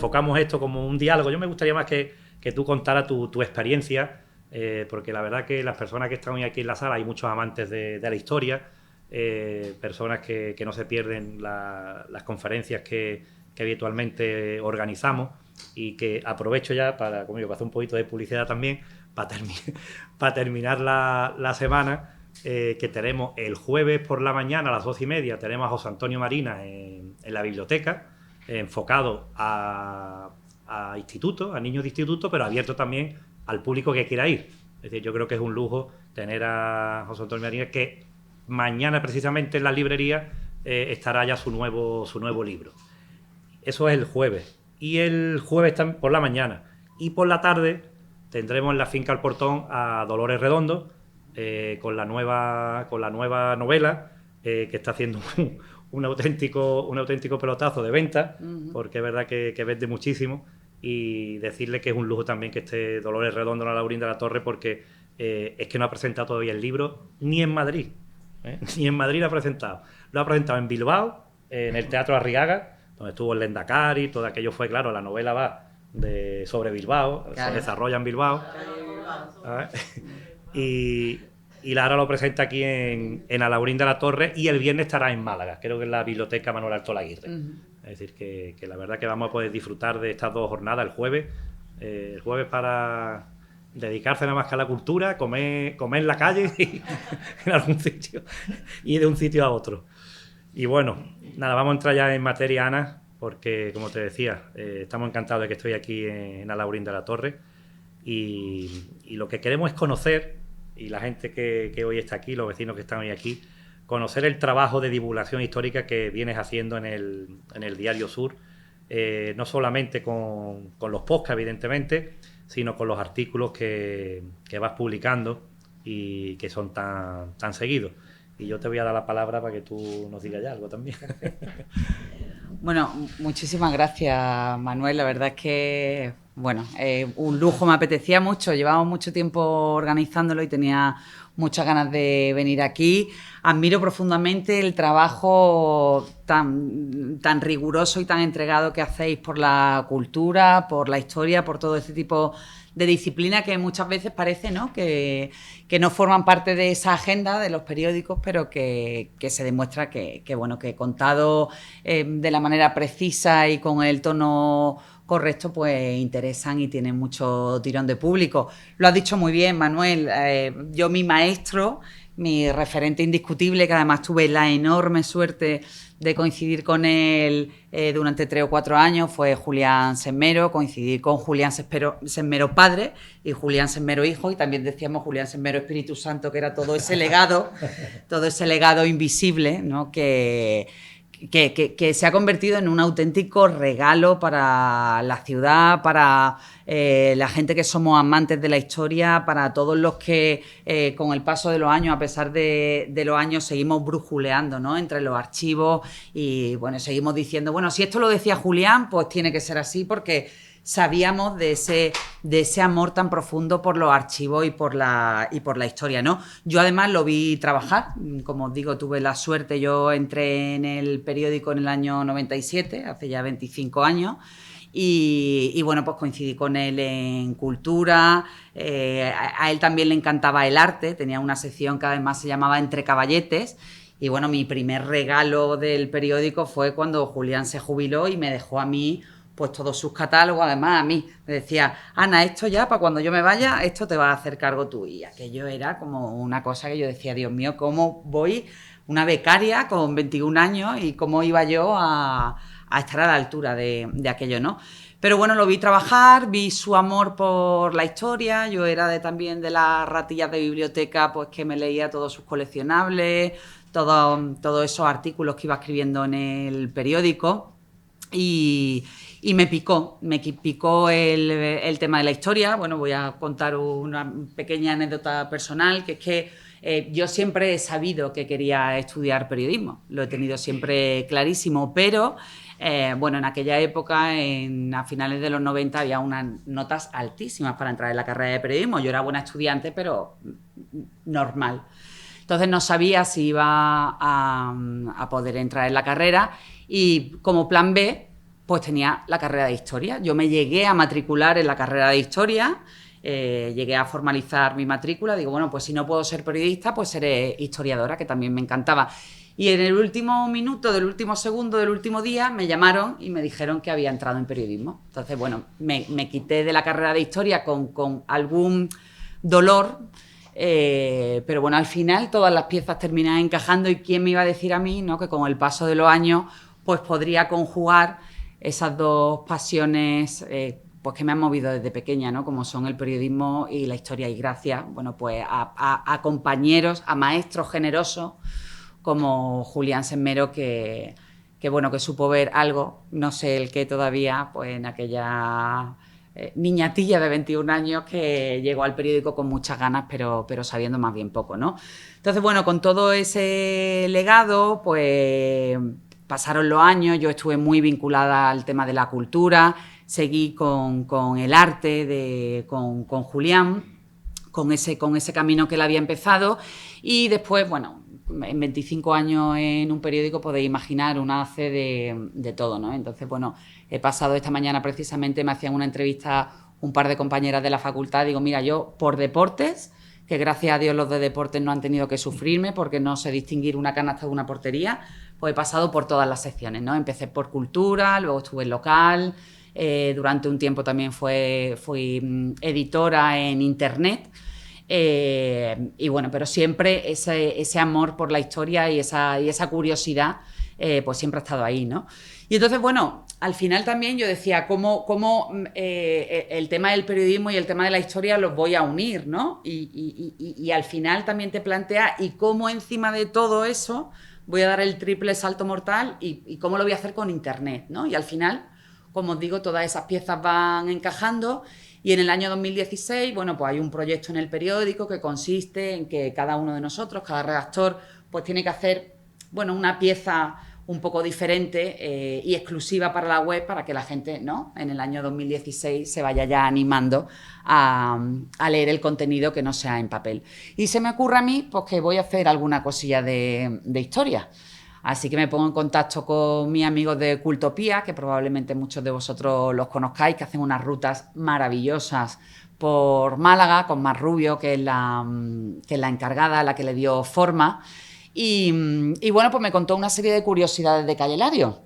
enfocamos esto como un diálogo. Yo me gustaría más que tú contaras tu experiencia, porque la verdad que las personas que están hoy aquí en la sala, hay muchos amantes de la historia, personas que no se pierden las conferencias que habitualmente organizamos, y que aprovecho ya para hacer un poquito de publicidad también, para terminar la semana, que tenemos el jueves por la mañana a las 12:30, tenemos a José Antonio Marina en la biblioteca, enfocado a institutos, a niños de instituto, pero abierto también al público que quiera ir. Es decir, yo creo que es un lujo tener a José Antonio Marina, que mañana precisamente en la librería estará ya su nuevo libro. Eso es el jueves. Y el jueves por la mañana. Y por la tarde tendremos en la Finca El Portón a Dolores Redondo, con la nueva novela, que está haciendo un auténtico pelotazo de venta, porque es verdad que vende muchísimo. Y decirle que es un lujo también que esté Dolores Redondo en la Laurín de la Torre, porque es que no ha presentado todavía el libro ni en Madrid. Ni en Madrid lo ha presentado. Lo ha presentado en Bilbao, en el Teatro Arriaga, donde estuvo el Lendakari. Todo aquello fue, claro, la novela va sobre Bilbao, claro, se desarrolla en Bilbao. Y ahora lo presenta aquí en Alaurín de la Torre, y el viernes estará en Málaga, creo que en la Biblioteca Manuel Artola Aguirre. Es decir, que la verdad que vamos a poder disfrutar de estas dos jornadas el jueves para dedicarse nada más que a la cultura, comer en la calle en algún sitio, y de un sitio a otro. Y bueno, nada, vamos a entrar ya en materia, Ana, porque, como te decía, estamos encantados de que estoy aquí en Alaurín de la Torre, y lo que queremos es conocer, y la gente que hoy está aquí, los vecinos que están hoy aquí, conocer el trabajo de divulgación histórica que vienes haciendo en el Diario Sur, no solamente con los podcasts, evidentemente, sino con los artículos que vas publicando y que son tan seguidos. Y yo te voy a dar la palabra para que tú nos digas ya algo también. Bueno, muchísimas gracias, Manuel. La verdad es que, bueno, un lujo, me apetecía mucho. Llevamos mucho tiempo organizándolo y tenía muchas ganas de venir aquí. Admiro profundamente el trabajo tan riguroso y tan entregado que hacéis por la cultura, por la historia, por todo este tipo de disciplina que muchas veces parece, ¿no?, que no forman parte de esa agenda de los periódicos, pero que se demuestra que bueno, que contado de la manera precisa y con el tono correcto, pues interesan y tienen mucho tirón de público. Lo has dicho muy bien, Manuel. Yo, mi maestro, mi referente indiscutible, que además tuve la enorme suerte de coincidir con él durante 3 o 4 años, fue Julián Sesmero. Coincidí con Julián Sesmero padre y Julián Sesmero hijo, y también decíamos Julián Sesmero Espíritu Santo, que era todo ese legado invisible, ¿no?, que se ha convertido en un auténtico regalo para la ciudad, para la gente que somos amantes de la historia, para todos los que con el paso de los años, a pesar de los años, seguimos brujuleando, ¿no?, entre los archivos, y bueno, seguimos diciendo, bueno, si esto lo decía Julián, pues tiene que ser así, porque sabíamos de ese amor tan profundo por los archivos y por la historia, ¿no? Yo además lo vi trabajar, como os digo, tuve la suerte, yo entré en el periódico en el año 97, hace ya 25 años, y bueno, pues coincidí con él en cultura. A él también le encantaba el arte, tenía una sección que además se llamaba Entre Caballetes. Y bueno, mi primer regalo del periódico fue cuando Julián se jubiló y me dejó a mí pues todos sus catálogos. Además, a mí me decía, Ana, esto ya, para cuando yo me vaya, esto te va a hacer cargo tú. Y aquello era como una cosa que yo decía, Dios mío, ¿cómo voy, una becaria con 21 años, y cómo iba yo a estar a la altura de aquello, ¿no? Pero bueno, lo vi trabajar, vi su amor por la historia. Yo era también de las ratillas de biblioteca, pues que me leía todos sus coleccionables, todos esos artículos que iba escribiendo en el periódico. Y me picó el tema de la historia. Bueno, voy a contar una pequeña anécdota personal, que es que yo siempre he sabido que quería estudiar periodismo, lo he tenido siempre clarísimo, pero bueno, en aquella época, a finales de los 90, había unas notas altísimas para entrar en la carrera de periodismo. Yo era buena estudiante, pero normal. Entonces no sabía si iba a poder entrar en la carrera, y como plan B, pues tenía la carrera de Historia. Yo me llegué a matricular en la carrera de Historia, llegué a formalizar mi matrícula, digo, bueno, pues si no puedo ser periodista, pues seré historiadora, que también me encantaba. Y en el último minuto, del último segundo, del último día, me llamaron y me dijeron que había entrado en periodismo. Entonces, bueno, me quité de la carrera de Historia con algún dolor, pero bueno, al final todas las piezas terminan encajando y quién me iba a decir a mí, ¿no?, que con el paso de los años pues podría conjugar esas dos pasiones pues que me han movido desde pequeña, ¿no?, como son el periodismo y la historia. Y gracias, bueno, pues a compañeros, a maestros generosos como Julián Semmero, que bueno, que supo ver algo, no sé el qué todavía, pues en aquella niñatilla de 21 años que llegó al periódico con muchas ganas, pero sabiendo más bien poco, ¿no? Entonces, bueno, con todo ese legado, pues pasaron los años, yo estuve muy vinculada al tema de la cultura, seguí con el arte con Julián, con ese camino que él había empezado, y después, bueno, en 25 años en un periódico podéis imaginar, una hace de todo, ¿no? Entonces, bueno, he pasado esta mañana precisamente, me hacían una entrevista un par de compañeras de la facultad, digo, mira, yo por deportes, que gracias a Dios los de deportes no han tenido que sufrirme porque no sé distinguir una canasta de una portería, pues he pasado por todas las secciones, ¿no? Empecé por cultura, luego estuve en local, durante un tiempo también fui editora en internet. Y bueno, pero siempre ese amor por la historia y esa curiosidad, pues siempre ha estado ahí, ¿no? Y entonces, bueno, al final también yo decía cómo el tema del periodismo y el tema de la historia los voy a unir, ¿no? Y al final también te plantea y cómo encima de todo eso voy a dar el triple salto mortal y cómo lo voy a hacer con internet, ¿no? Y al final, como os digo, todas esas piezas van encajando. Y en el año 2016, bueno, pues hay un proyecto en el periódico que consiste en que cada uno de nosotros, cada redactor, pues tiene que hacer, bueno, una pieza un poco diferente y exclusiva para la web para que la gente, ¿no?, en el año 2016 se vaya ya animando a leer el contenido que no sea en papel. Y se me ocurre a mí, pues que voy a hacer alguna cosilla de historia. Así que me pongo en contacto con mis amigos de Cultopía, que probablemente muchos de vosotros los conozcáis, que hacen unas rutas maravillosas por Málaga, con Mar Rubio, que es la encargada, la que le dio forma. Y bueno, pues me contó una serie de curiosidades de Calle Lario.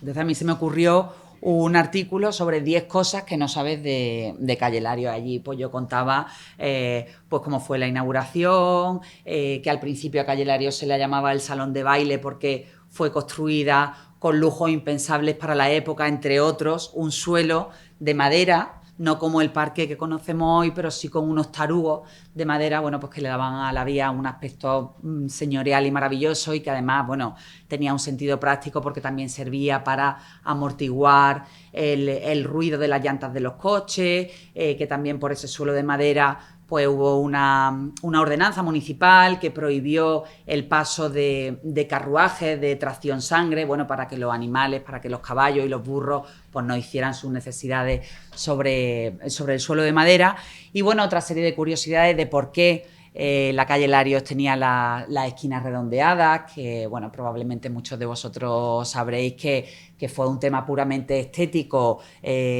Entonces a mí se me ocurrió un artículo sobre 10 cosas que no sabes de Calle Lario. Allí pues yo contaba pues cómo fue la inauguración, que al principio a Calle Lario se le llamaba el salón de baile porque fue construida con lujos impensables para la época, entre otros, un suelo de madera, no como el parque que conocemos hoy, pero sí con unos tarugos de madera, bueno, pues que le daban a la vía un aspecto señorial y maravilloso y que además, bueno, tenía un sentido práctico porque también servía para amortiguar el ruido de las llantas de los coches, que también por ese suelo de madera pues hubo una ordenanza municipal que prohibió el paso de carruajes de tracción sangre, bueno, para que los animales, para que los caballos y los burros pues no hicieran sus necesidades sobre el suelo de madera. Y bueno, otra serie de curiosidades de por qué la calle Larios tenía las esquinas redondeadas, que bueno, probablemente muchos de vosotros sabréis que fue un tema puramente estético,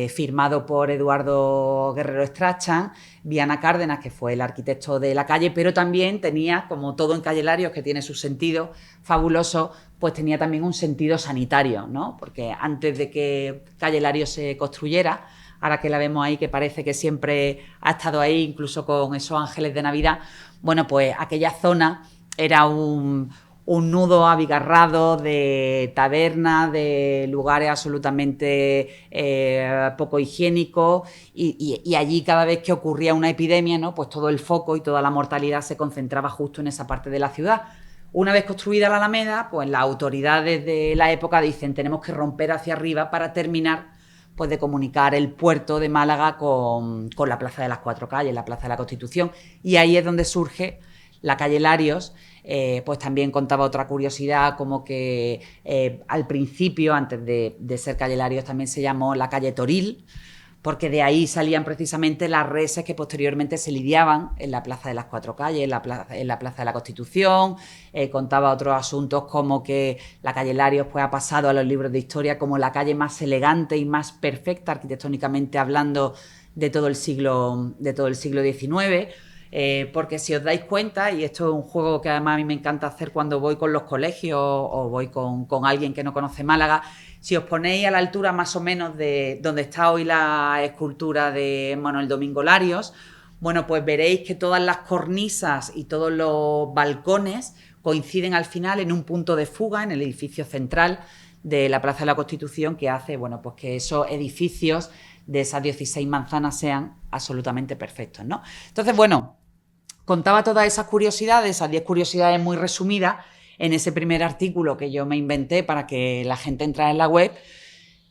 firmado por Eduardo Guerrero Strachan, Viana Cárdenas, que fue el arquitecto de la calle, pero también tenía, como todo en Calle Larios, que tiene su sentido fabuloso, pues tenía también un sentido sanitario, ¿no? Porque antes de que Calle Larios se construyera, ahora que la vemos ahí, que parece que siempre ha estado ahí, incluso con esos ángeles de Navidad, bueno, pues aquella zona era un nudo abigarrado de tabernas, de lugares absolutamente poco higiénicos y allí cada vez que ocurría una epidemia, ¿no?, pues todo el foco y toda la mortalidad se concentraba justo en esa parte de la ciudad. Una vez construida la Alameda, pues las autoridades de la época dicen tenemos que romper hacia arriba para terminar pues de comunicar el puerto de Málaga con la Plaza de las Cuatro Calles, la Plaza de la Constitución, y ahí es donde surge la calle Larios. Pues también contaba otra curiosidad, como que al principio, antes de ser calle Larios, también se llamó la calle Toril, porque de ahí salían precisamente las reses que posteriormente se lidiaban en la Plaza de las Cuatro Calles, en la Plaza de la Constitución. Contaba otros asuntos como que la calle Larios pues, ha pasado a los libros de historia como la calle más elegante y más perfecta, arquitectónicamente hablando, de todo el siglo XIX. Porque si os dais cuenta, y esto es un juego que además a mí me encanta hacer cuando voy con los colegios o voy con alguien que no conoce Málaga, si os ponéis a la altura más o menos de donde está hoy la escultura de Manuel Domingo Larios, bueno, pues veréis que todas las cornisas y todos los balcones coinciden al final en un punto de fuga en el edificio central de la Plaza de la Constitución, que hace, bueno, pues que esos edificios de esas 16 manzanas sean absolutamente perfectos, ¿no? Entonces, bueno, contaba todas esas curiosidades, esas 10 curiosidades muy resumidas, en ese primer artículo que yo me inventé para que la gente entrara en la web,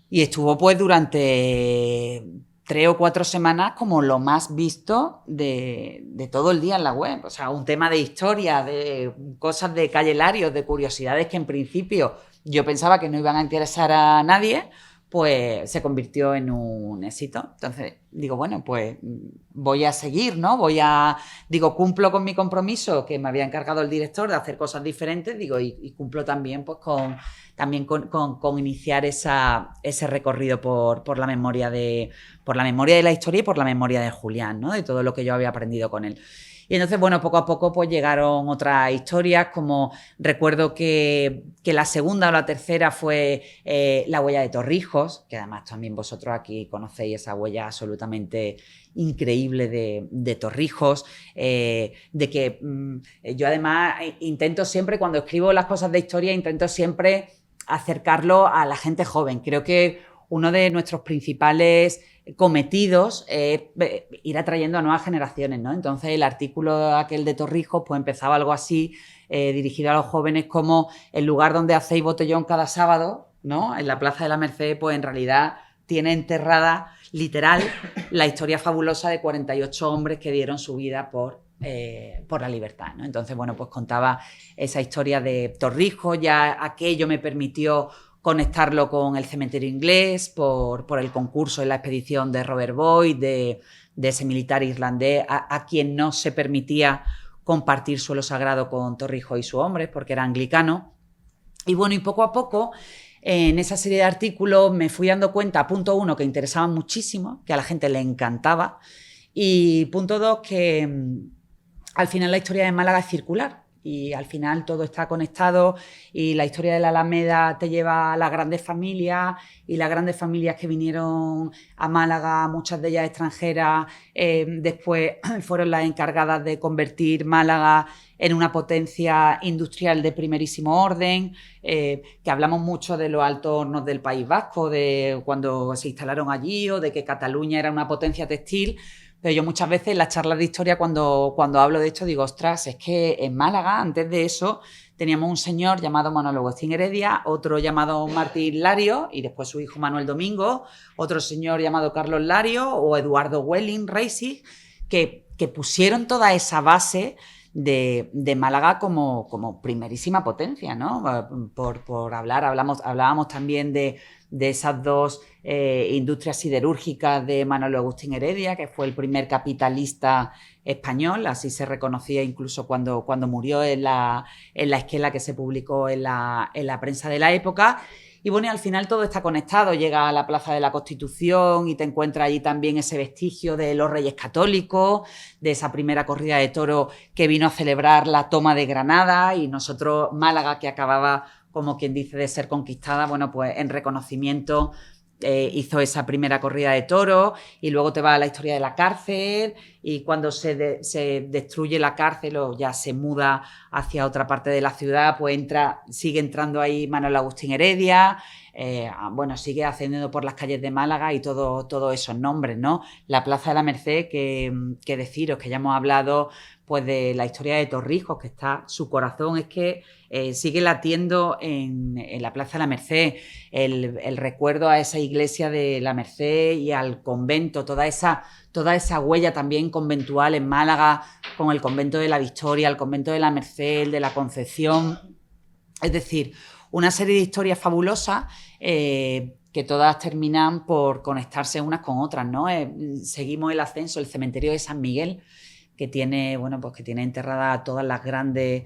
y estuvo pues durante 3 o 4 semanas como lo más visto de todo el día en la web. O sea, un tema de historia, de cosas de calle Larios, de curiosidades que en principio yo pensaba que no iban a interesar a nadie, pues se convirtió en un éxito. Entonces digo, bueno, pues voy a seguir, ¿no? Cumplo con mi compromiso que me había encargado el director de hacer cosas diferentes, y cumplo también pues con iniciar ese recorrido por la memoria de la historia y por la memoria de Julián, ¿no? De todo lo que yo había aprendido con él. Y entonces, bueno, poco a poco pues llegaron otras historias, como recuerdo que la segunda o la tercera fue la huella de Torrijos, que además también vosotros aquí conocéis esa huella absolutamente increíble de Torrijos, de que yo además intento siempre, cuando escribo las cosas de historia, intento siempre acercarlo a la gente joven. Creo que uno de nuestros principales cometidos es ir atrayendo a nuevas generaciones, ¿no? Entonces el artículo aquel de Torrijos pues empezaba algo así, dirigido a los jóvenes, como el lugar donde hacéis botellón cada sábado, ¿no? En la Plaza de la Merced, pues en realidad tiene enterrada, literal, la historia fabulosa de 48 hombres que dieron su vida por la libertad, ¿no? Entonces, bueno, pues contaba esa historia de Torrijos. Ya aquello me permitió conectarlo con el cementerio inglés por el concurso en la expedición de Robert Boyd, de ese militar irlandés a quien no se permitía compartir suelo sagrado con Torrijos y sus hombres porque era anglicano. Y bueno, y poco a poco en esa serie de artículos me fui dando cuenta, punto 1, que interesaban muchísimo, que a la gente le encantaba, y punto 2, que al final la historia de Málaga es circular. Y al final todo está conectado, y la historia de la Alameda te lleva a las grandes familias, y las grandes familias que vinieron a Málaga, muchas de ellas extranjeras, después fueron las encargadas de convertir Málaga en una potencia industrial de primerísimo orden, que hablamos mucho de los altos hornos del País Vasco, de cuando se instalaron allí, o de que Cataluña era una potencia textil. Pero yo muchas veces en las charlas de historia, cuando hablo de esto, digo, ostras, es que en Málaga, antes de eso, teníamos un señor llamado Manuel Agustín Heredia, otro llamado Martín Larios, y después su hijo Manuel Domingo, otro señor llamado Carlos Larios, o Eduardo Welling Reisig, que pusieron toda esa base de Málaga como primerísima potencia, ¿no? Por hablábamos también de esas dos industrias siderúrgicas de Manuel Agustín Heredia, que fue el primer capitalista español, así se reconocía incluso cuando murió en la esquela que se publicó en la prensa de la época. Y bueno, y al final todo está conectado. Llega a la Plaza de la Constitución y te encuentras allí también ese vestigio de los Reyes Católicos, de esa primera corrida de toros que vino a celebrar la toma de Granada, y nosotros, Málaga, que acababa, como quien dice, de ser conquistada, bueno, pues en reconocimiento hizo esa primera corrida de toros. Y luego te va a la historia de la cárcel, y cuando se destruye la cárcel o ya se muda hacia otra parte de la ciudad, pues sigue entrando ahí Manuel Agustín Heredia, sigue ascendiendo por las calles de Málaga y todos esos nombres, ¿no? La Plaza de la Merced, que deciros que ya hemos hablado pues de la historia de Torrijos, que está su corazón, es que sigue latiendo en la Plaza de la Merced, el recuerdo a esa iglesia de la Merced y al convento, toda esa huella también conventual en Málaga, con el convento de la Victoria, el convento de la Merced, el de la Concepción. Es decir, una serie de historias fabulosas que todas terminan por conectarse unas con otras, ¿no? Seguimos el ascenso, el cementerio de San Miguel, que tiene, bueno, pues que tiene enterradas a todas las grandes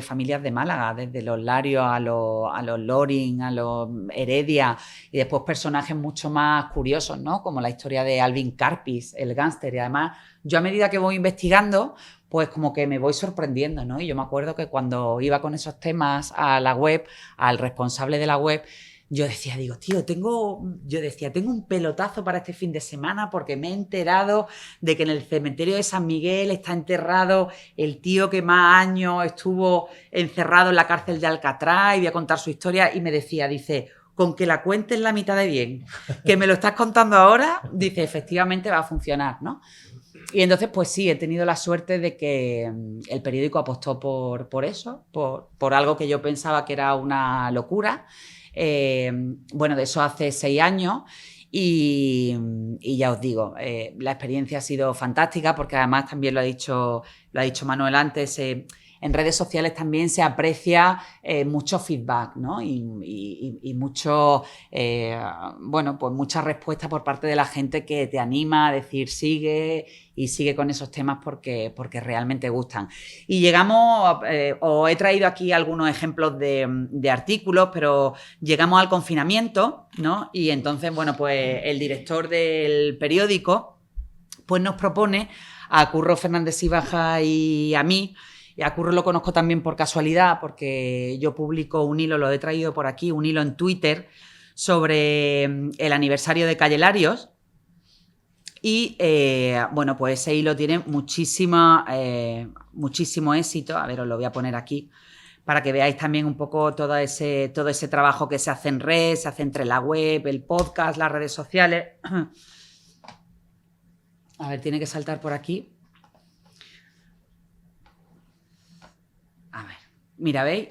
familias de Málaga, desde los Larios a los Loring, a los Heredia, y después personajes mucho más curiosos, ¿no? Como la historia de Alvin Karpis, el gángster. Y además, yo a medida que voy investigando, pues como que me voy sorprendiendo, ¿no? Y yo me acuerdo que cuando iba con esos temas a la web, al responsable de la web, yo decía, tengo un pelotazo para este fin de semana porque me he enterado de que en el cementerio de San Miguel está enterrado el tío que más años estuvo encerrado en la cárcel de Alcatraz, y voy a contar su historia. Y me decía, dice, con que la cuentes la mitad de bien, que me lo estás contando ahora, dice, efectivamente va a funcionar, ¿no? Y entonces, pues sí, he tenido la suerte de que el periódico apostó por eso, por algo que yo pensaba que era una locura. Bueno, de eso hace 6 años y ya os digo, la experiencia ha sido fantástica, porque además también lo ha dicho Manuel antes, en redes sociales también se aprecia mucho feedback, ¿no? Y mucho, bueno, pues mucha respuesta por parte de la gente que te anima a decir sigue con esos temas porque realmente gustan. Y llegamos, os he traído aquí algunos ejemplos de artículos, pero llegamos al confinamiento, ¿no? Y entonces, bueno, pues el director del periódico pues nos propone a Curro Fernández Sibaja y a mí. Y a Curro lo conozco también por casualidad, porque yo publico un hilo, lo he traído por aquí, un hilo en Twitter sobre el aniversario de Calle Larios. Y bueno, pues ese hilo tiene muchísimo éxito. A ver, os lo voy a poner aquí para que veáis también un poco todo ese trabajo que se hace en red, se hace entre la web, el podcast, las redes sociales. A ver, tiene que saltar por aquí. A ver, mira, ¿veis?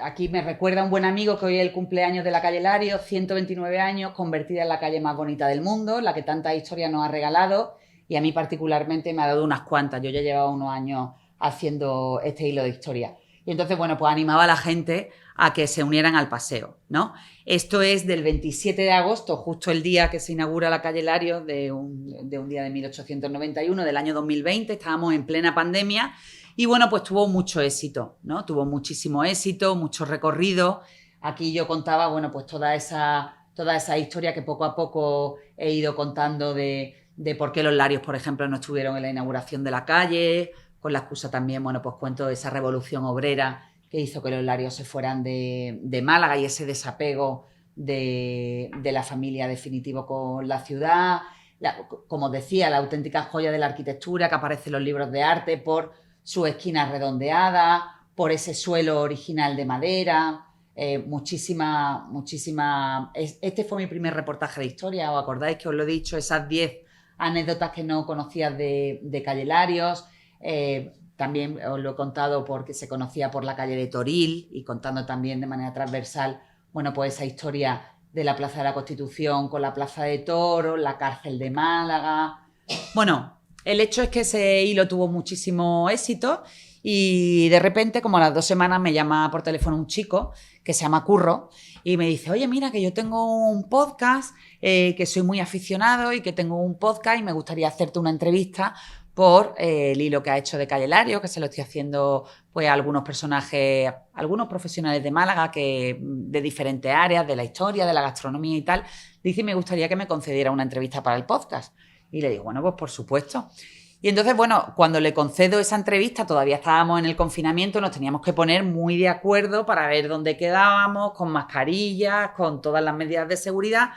Aquí me recuerda a un buen amigo que hoy es el cumpleaños de la calle Larios, 129 años, convertida en la calle más bonita del mundo, la que tanta historia nos ha regalado, y a mí particularmente me ha dado unas cuantas. Yo ya llevaba unos años haciendo este hilo de historia. Y entonces, bueno, pues animaba a la gente a que se unieran al paseo, ¿no? Esto es del 27 de agosto, justo el día que se inaugura la calle Larios, de un día de 1891, del año 2020, estábamos en plena pandemia. Y bueno, pues tuvo mucho éxito, ¿no? Tuvo muchísimo éxito, mucho recorrido. Aquí yo contaba, bueno, pues toda esa historia que poco a poco he ido contando de por qué los Larios, por ejemplo, no estuvieron en la inauguración de la calle. Con la excusa también, bueno, pues cuento esa revolución obrera que hizo que los Larios se fueran de Málaga, y ese desapego de la familia definitivo con la ciudad. Como decía, la auténtica joya de la arquitectura que aparece en los libros de arte por sus esquinas redondeadas, por ese suelo original de madera, muchísima. Este fue mi primer reportaje de historia. ¿Os acordáis que os lo he dicho? Esas 10 anécdotas que no conocías de Calle Larios. También os lo he contado porque se conocía por la calle de Toril, y contando también de manera transversal, bueno, pues esa historia de la Plaza de la Constitución con la Plaza de Toros, la cárcel de Málaga. Bueno, el hecho es que ese hilo tuvo muchísimo éxito, y de repente, como a las 2 semanas, me llama por teléfono un chico que se llama Curro y me dice, oye, mira, que yo tengo un podcast, que soy muy aficionado y que tengo un podcast y me gustaría hacerte una entrevista por el hilo que ha hecho de Calle Larios, que se lo estoy haciendo pues a algunos personajes, algunos profesionales de Málaga de diferentes áreas, de la historia, de la gastronomía y tal. Dice, me gustaría que me concediera una entrevista para el podcast. Y le digo, bueno, pues por supuesto. Y entonces, bueno, cuando le concedo esa entrevista, todavía estábamos en el confinamiento, nos teníamos que poner muy de acuerdo para ver dónde quedábamos, con mascarillas, con todas las medidas de seguridad.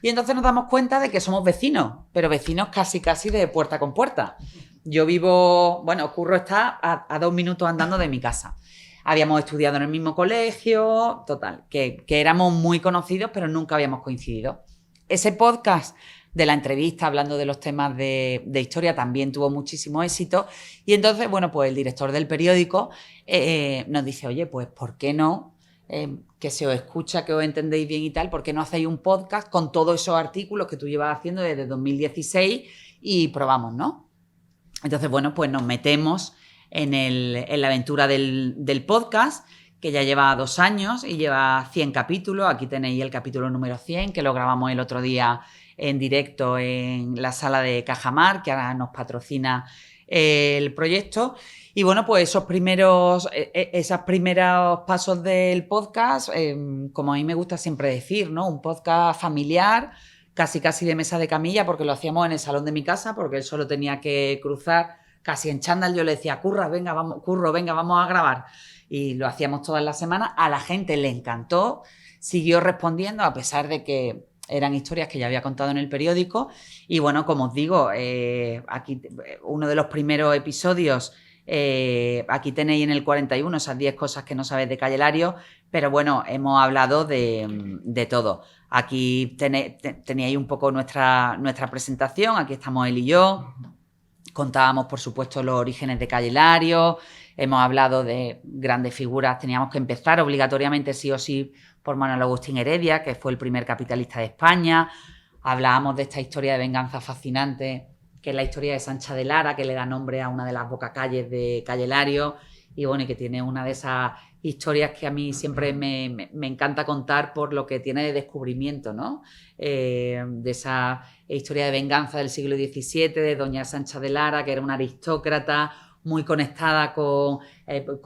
Y entonces nos damos cuenta de que somos vecinos, pero vecinos casi de puerta con puerta. Yo vivo, bueno, Curro está a 2 minutos andando de mi casa. Habíamos estudiado en el mismo colegio, total, que éramos muy conocidos, pero nunca habíamos coincidido. Ese podcast de la entrevista hablando de los temas de historia también tuvo muchísimo éxito, y entonces, bueno, pues el director del periódico nos dice, oye, pues ¿por qué no? Que se os escucha, que os entendéis bien y tal, ¿por qué no hacéis un podcast con todos esos artículos que tú llevas haciendo desde 2016 y probamos, ¿no? Entonces, bueno, pues nos metemos en la aventura del podcast, que ya lleva 2 años y lleva 100 capítulos. Aquí tenéis el capítulo número 100, que lo grabamos el otro día en directo en la sala de Cajamar, que ahora nos patrocina el proyecto. Y bueno, pues esos primeros pasos del podcast, como a mí me gusta siempre decir, ¿no? Un podcast familiar, casi de mesa de camilla, porque lo hacíamos en el salón de mi casa, porque él solo tenía que cruzar, casi en chándal. Yo le decía, Curro, venga, vamos a grabar. Y lo hacíamos todas las semanas. A la gente le encantó, siguió respondiendo, a pesar de que eran historias que ya había contado en el periódico. Y bueno, como os digo, aquí uno de los primeros episodios, aquí tenéis en el 41 esas 10 cosas que no sabéis de Calle Lario, pero bueno, hemos hablado de todo. Aquí teníais un poco nuestra presentación, aquí estamos él y yo. Contábamos, por supuesto, los orígenes de Calle Lario, hemos hablado de grandes figuras. Teníamos que empezar obligatoriamente, sí o sí, por Manuel Agustín Heredia, que fue el primer capitalista de España. Hablábamos de esta historia de venganza fascinante, que es la historia de Sancha de Lara, que le da nombre a una de las bocacalles de Calle Lario, y bueno, y que tiene una de esas historias que a mí siempre me encanta contar por lo que tiene de descubrimiento, ¿no? De esa historia de venganza del siglo XVII, de doña Sancha de Lara, que era una aristócrata muy conectada con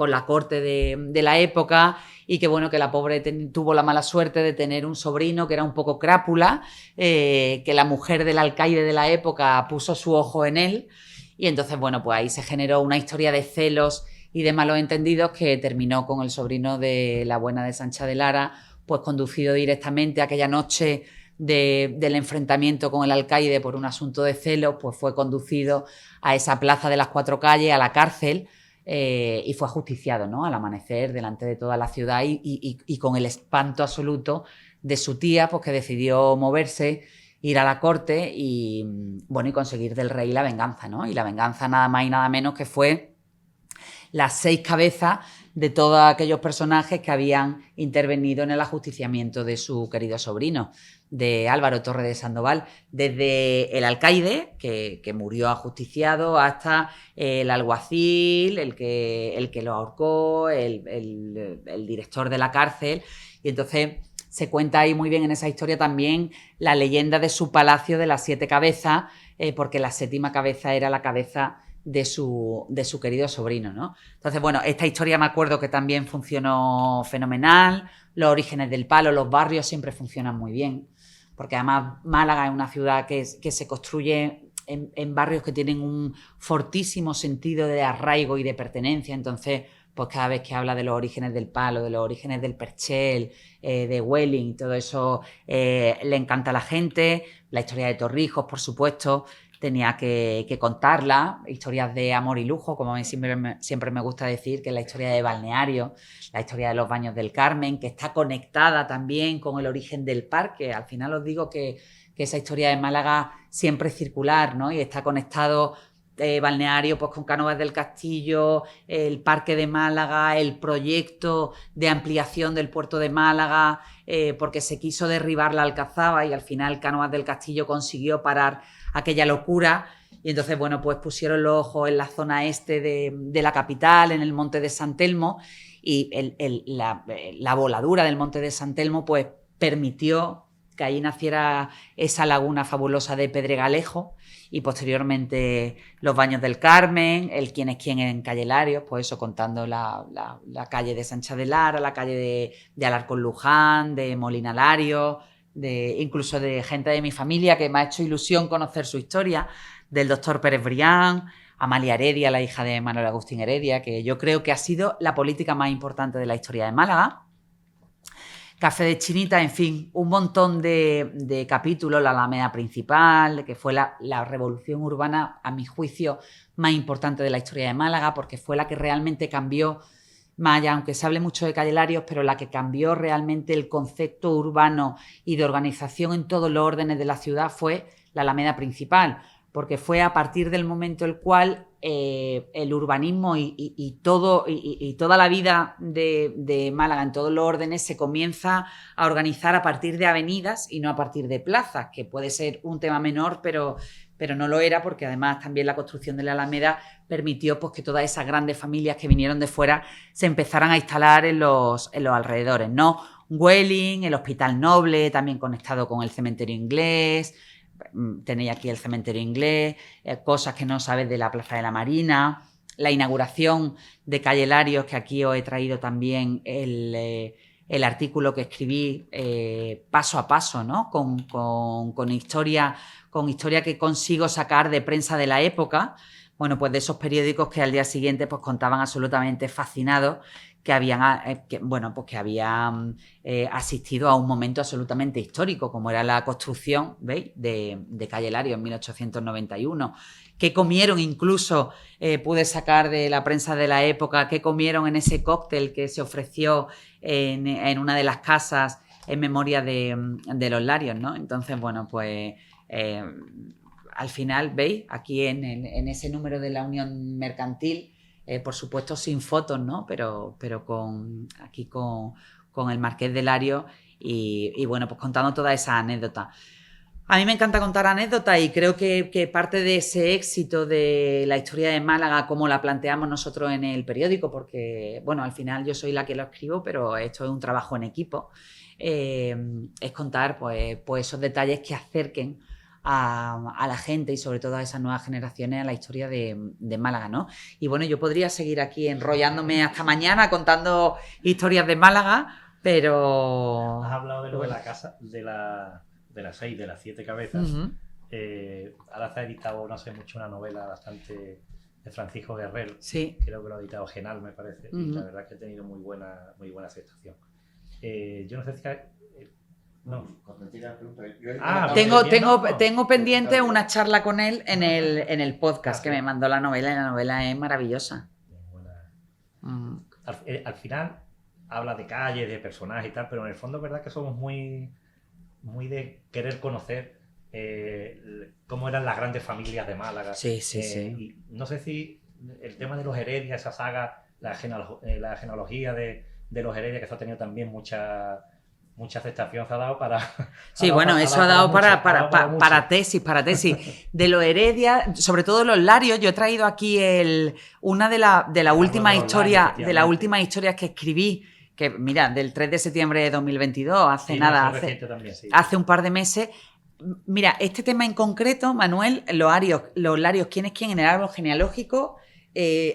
la corte de la época, y que bueno, que la pobre tuvo la mala suerte de tener un sobrino que era un poco crápula, que la mujer del alcaide de la época puso su ojo en él, y entonces bueno, pues ahí se generó una historia de celos y de malos entendidos que terminó con el sobrino de la buena de Sancha de Lara, pues conducido directamente aquella noche del enfrentamiento con el alcaide por un asunto de celos, pues fue conducido a esa plaza de las 4 calles, a la cárcel, y fue ajusticiado, ¿no? Al amanecer, delante de toda la ciudad, y con el espanto absoluto de su tía, pues que decidió moverse, ir a la corte y, bueno, y conseguir del rey la venganza, ¿no? Y la venganza nada más y nada menos que fue las 6 cabezas de todos aquellos personajes que habían intervenido en el ajusticiamiento de su querido sobrino, de Álvaro Torre de Sandoval, desde el alcaide, que murió ajusticiado, hasta el alguacil, el que lo ahorcó, el director de la cárcel. Y entonces se cuenta ahí muy bien en esa historia también la leyenda de su palacio de las 7 cabezas, porque la 7ª cabeza era la cabeza de su querido sobrino, ¿no? Entonces, bueno, esta historia me acuerdo que también funcionó fenomenal. Los orígenes del palo, los barrios siempre funcionan muy bien, porque además Málaga es una ciudad que se construye en barrios que tienen un fortísimo sentido de arraigo y de pertenencia. Entonces, pues cada vez que habla de los orígenes del palo, de los orígenes del perchel, de Welling, todo eso le encanta a la gente. La historia de Torrijos, por supuesto, tenía que contarla. Historias de amor y lujo, como a mí siempre me gusta decir, que es la historia de balneario, la historia de los baños del Carmen, que está conectada también con el origen del parque. Al final os digo que esa historia de Málaga siempre es circular, ¿no? Y está conectado balneario pues con Cánovas del Castillo, el Parque de Málaga, el proyecto de ampliación del puerto de Málaga, porque se quiso derribar la Alcazaba y al final Cánovas del Castillo consiguió parar aquella locura. Y entonces, bueno, pues pusieron los ojos en la zona este de la capital, en el Monte de San Telmo, y la voladura del Monte de San Telmo pues permitió que ahí naciera esa laguna fabulosa de Pedregalejo, y posteriormente los baños del Carmen, el quién es quién en Calle Larios, pues eso, contando la calle de Sancha de Lara, la calle de Alarcón Luján, de Molina Larios, incluso de gente de mi familia que me ha hecho ilusión conocer su historia, del doctor Pérez Brián, Amalia Heredia, la hija de Manuel Agustín Heredia, que yo creo que ha sido la política más importante de la historia de Málaga. Café de Chinita, en fin, un montón de capítulos, la Alameda Principal, que fue la revolución urbana, a mi juicio, más importante de la historia de Málaga, porque fue la que realmente cambió, más allá, aunque se hable mucho de Calle Larios, pero la que cambió realmente el concepto urbano y de organización en todos los órdenes de la ciudad fue la Alameda Principal, porque fue a partir del momento en el cual el urbanismo y toda la vida de Málaga en todos los órdenes se comienza a organizar a partir de avenidas y no a partir de plazas, que puede ser un tema menor, pero pero no lo era porque además también la construcción de la Alameda permitió pues, que todas esas grandes familias que vinieron de fuera se empezaran a instalar en los alrededores, ¿no? Welling, el Hospital Noble, también conectado con el cementerio inglés. Tenéis aquí el cementerio inglés, cosas que no sabes de la Plaza de la Marina, la inauguración de Calle Larios, que aquí os he traído también el artículo que escribí paso a paso, ¿no? Con historia que consigo sacar de prensa de la época, bueno, pues de esos periódicos que al día siguiente pues contaban absolutamente fascinados que habían asistido a un momento absolutamente histórico, como era la construcción, ¿veis?, de Calle Larios en 1891. ¿Qué comieron? Incluso pude sacar de la prensa de la época qué comieron en ese cóctel que se ofreció en una de las casas en memoria de los Larios, ¿no? Entonces, bueno, pues al final, ¿veis? Aquí en ese número de la Unión Mercantil, por supuesto sin fotos, ¿no? Pero con el Marqués de Larios y bueno, pues contando todas esas anécdotas. A mí me encanta contar anécdotas y creo que parte de ese éxito de la historia de Málaga, como la planteamos nosotros en el periódico, porque, bueno, al final yo soy la que lo escribo, pero esto es un trabajo en equipo, es contar pues esos detalles que acerquen a la gente y sobre todo a esas nuevas generaciones a la historia de Málaga, ¿no? Y bueno, yo podría seguir aquí enrollándome hasta mañana contando historias de Málaga, pero... Has hablado de lo de la casa, de las 6, de las 7 cabezas. Uh-huh. Ahora se ha editado, no hace mucho, una novela bastante de Francisco Guerrero. Sí. Creo que lo ha editado Genal, me parece. Uh-huh. Y la verdad es que ha tenido muy buena aceptación. Yo no sé si... No. Tengo pendiente una charla con él en el podcast que me mandó la novela, y la novela es maravillosa. Al final habla de calles, de personajes y tal, pero en el fondo es verdad que somos muy de querer conocer cómo eran las grandes familias de Málaga. Sí. Y no sé si el tema de los Heredia, esa saga, la genealogía de los Heredia, que eso ha tenido también mucha aceptación, se ha dado para... Sí, bueno, eso ha dado para tesis. De los Heredia, sobre todo los Larios, yo he traído aquí una de las últimas historias que escribí, que mira, del 3 de septiembre de 2022, hace un par de meses. Mira, este tema en concreto, Manuel, los Larios, quién es quién en el árbol genealógico,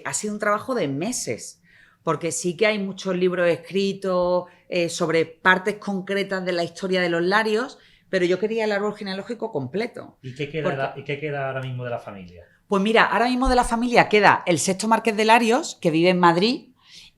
ha sido un trabajo de meses. Porque sí que hay muchos libros escritos sobre partes concretas de la historia de los Larios, pero yo quería el árbol genealógico completo. ¿Y qué queda ahora mismo de la familia? Pues mira, ahora mismo de la familia queda el sexto Marqués de Larios, que vive en Madrid,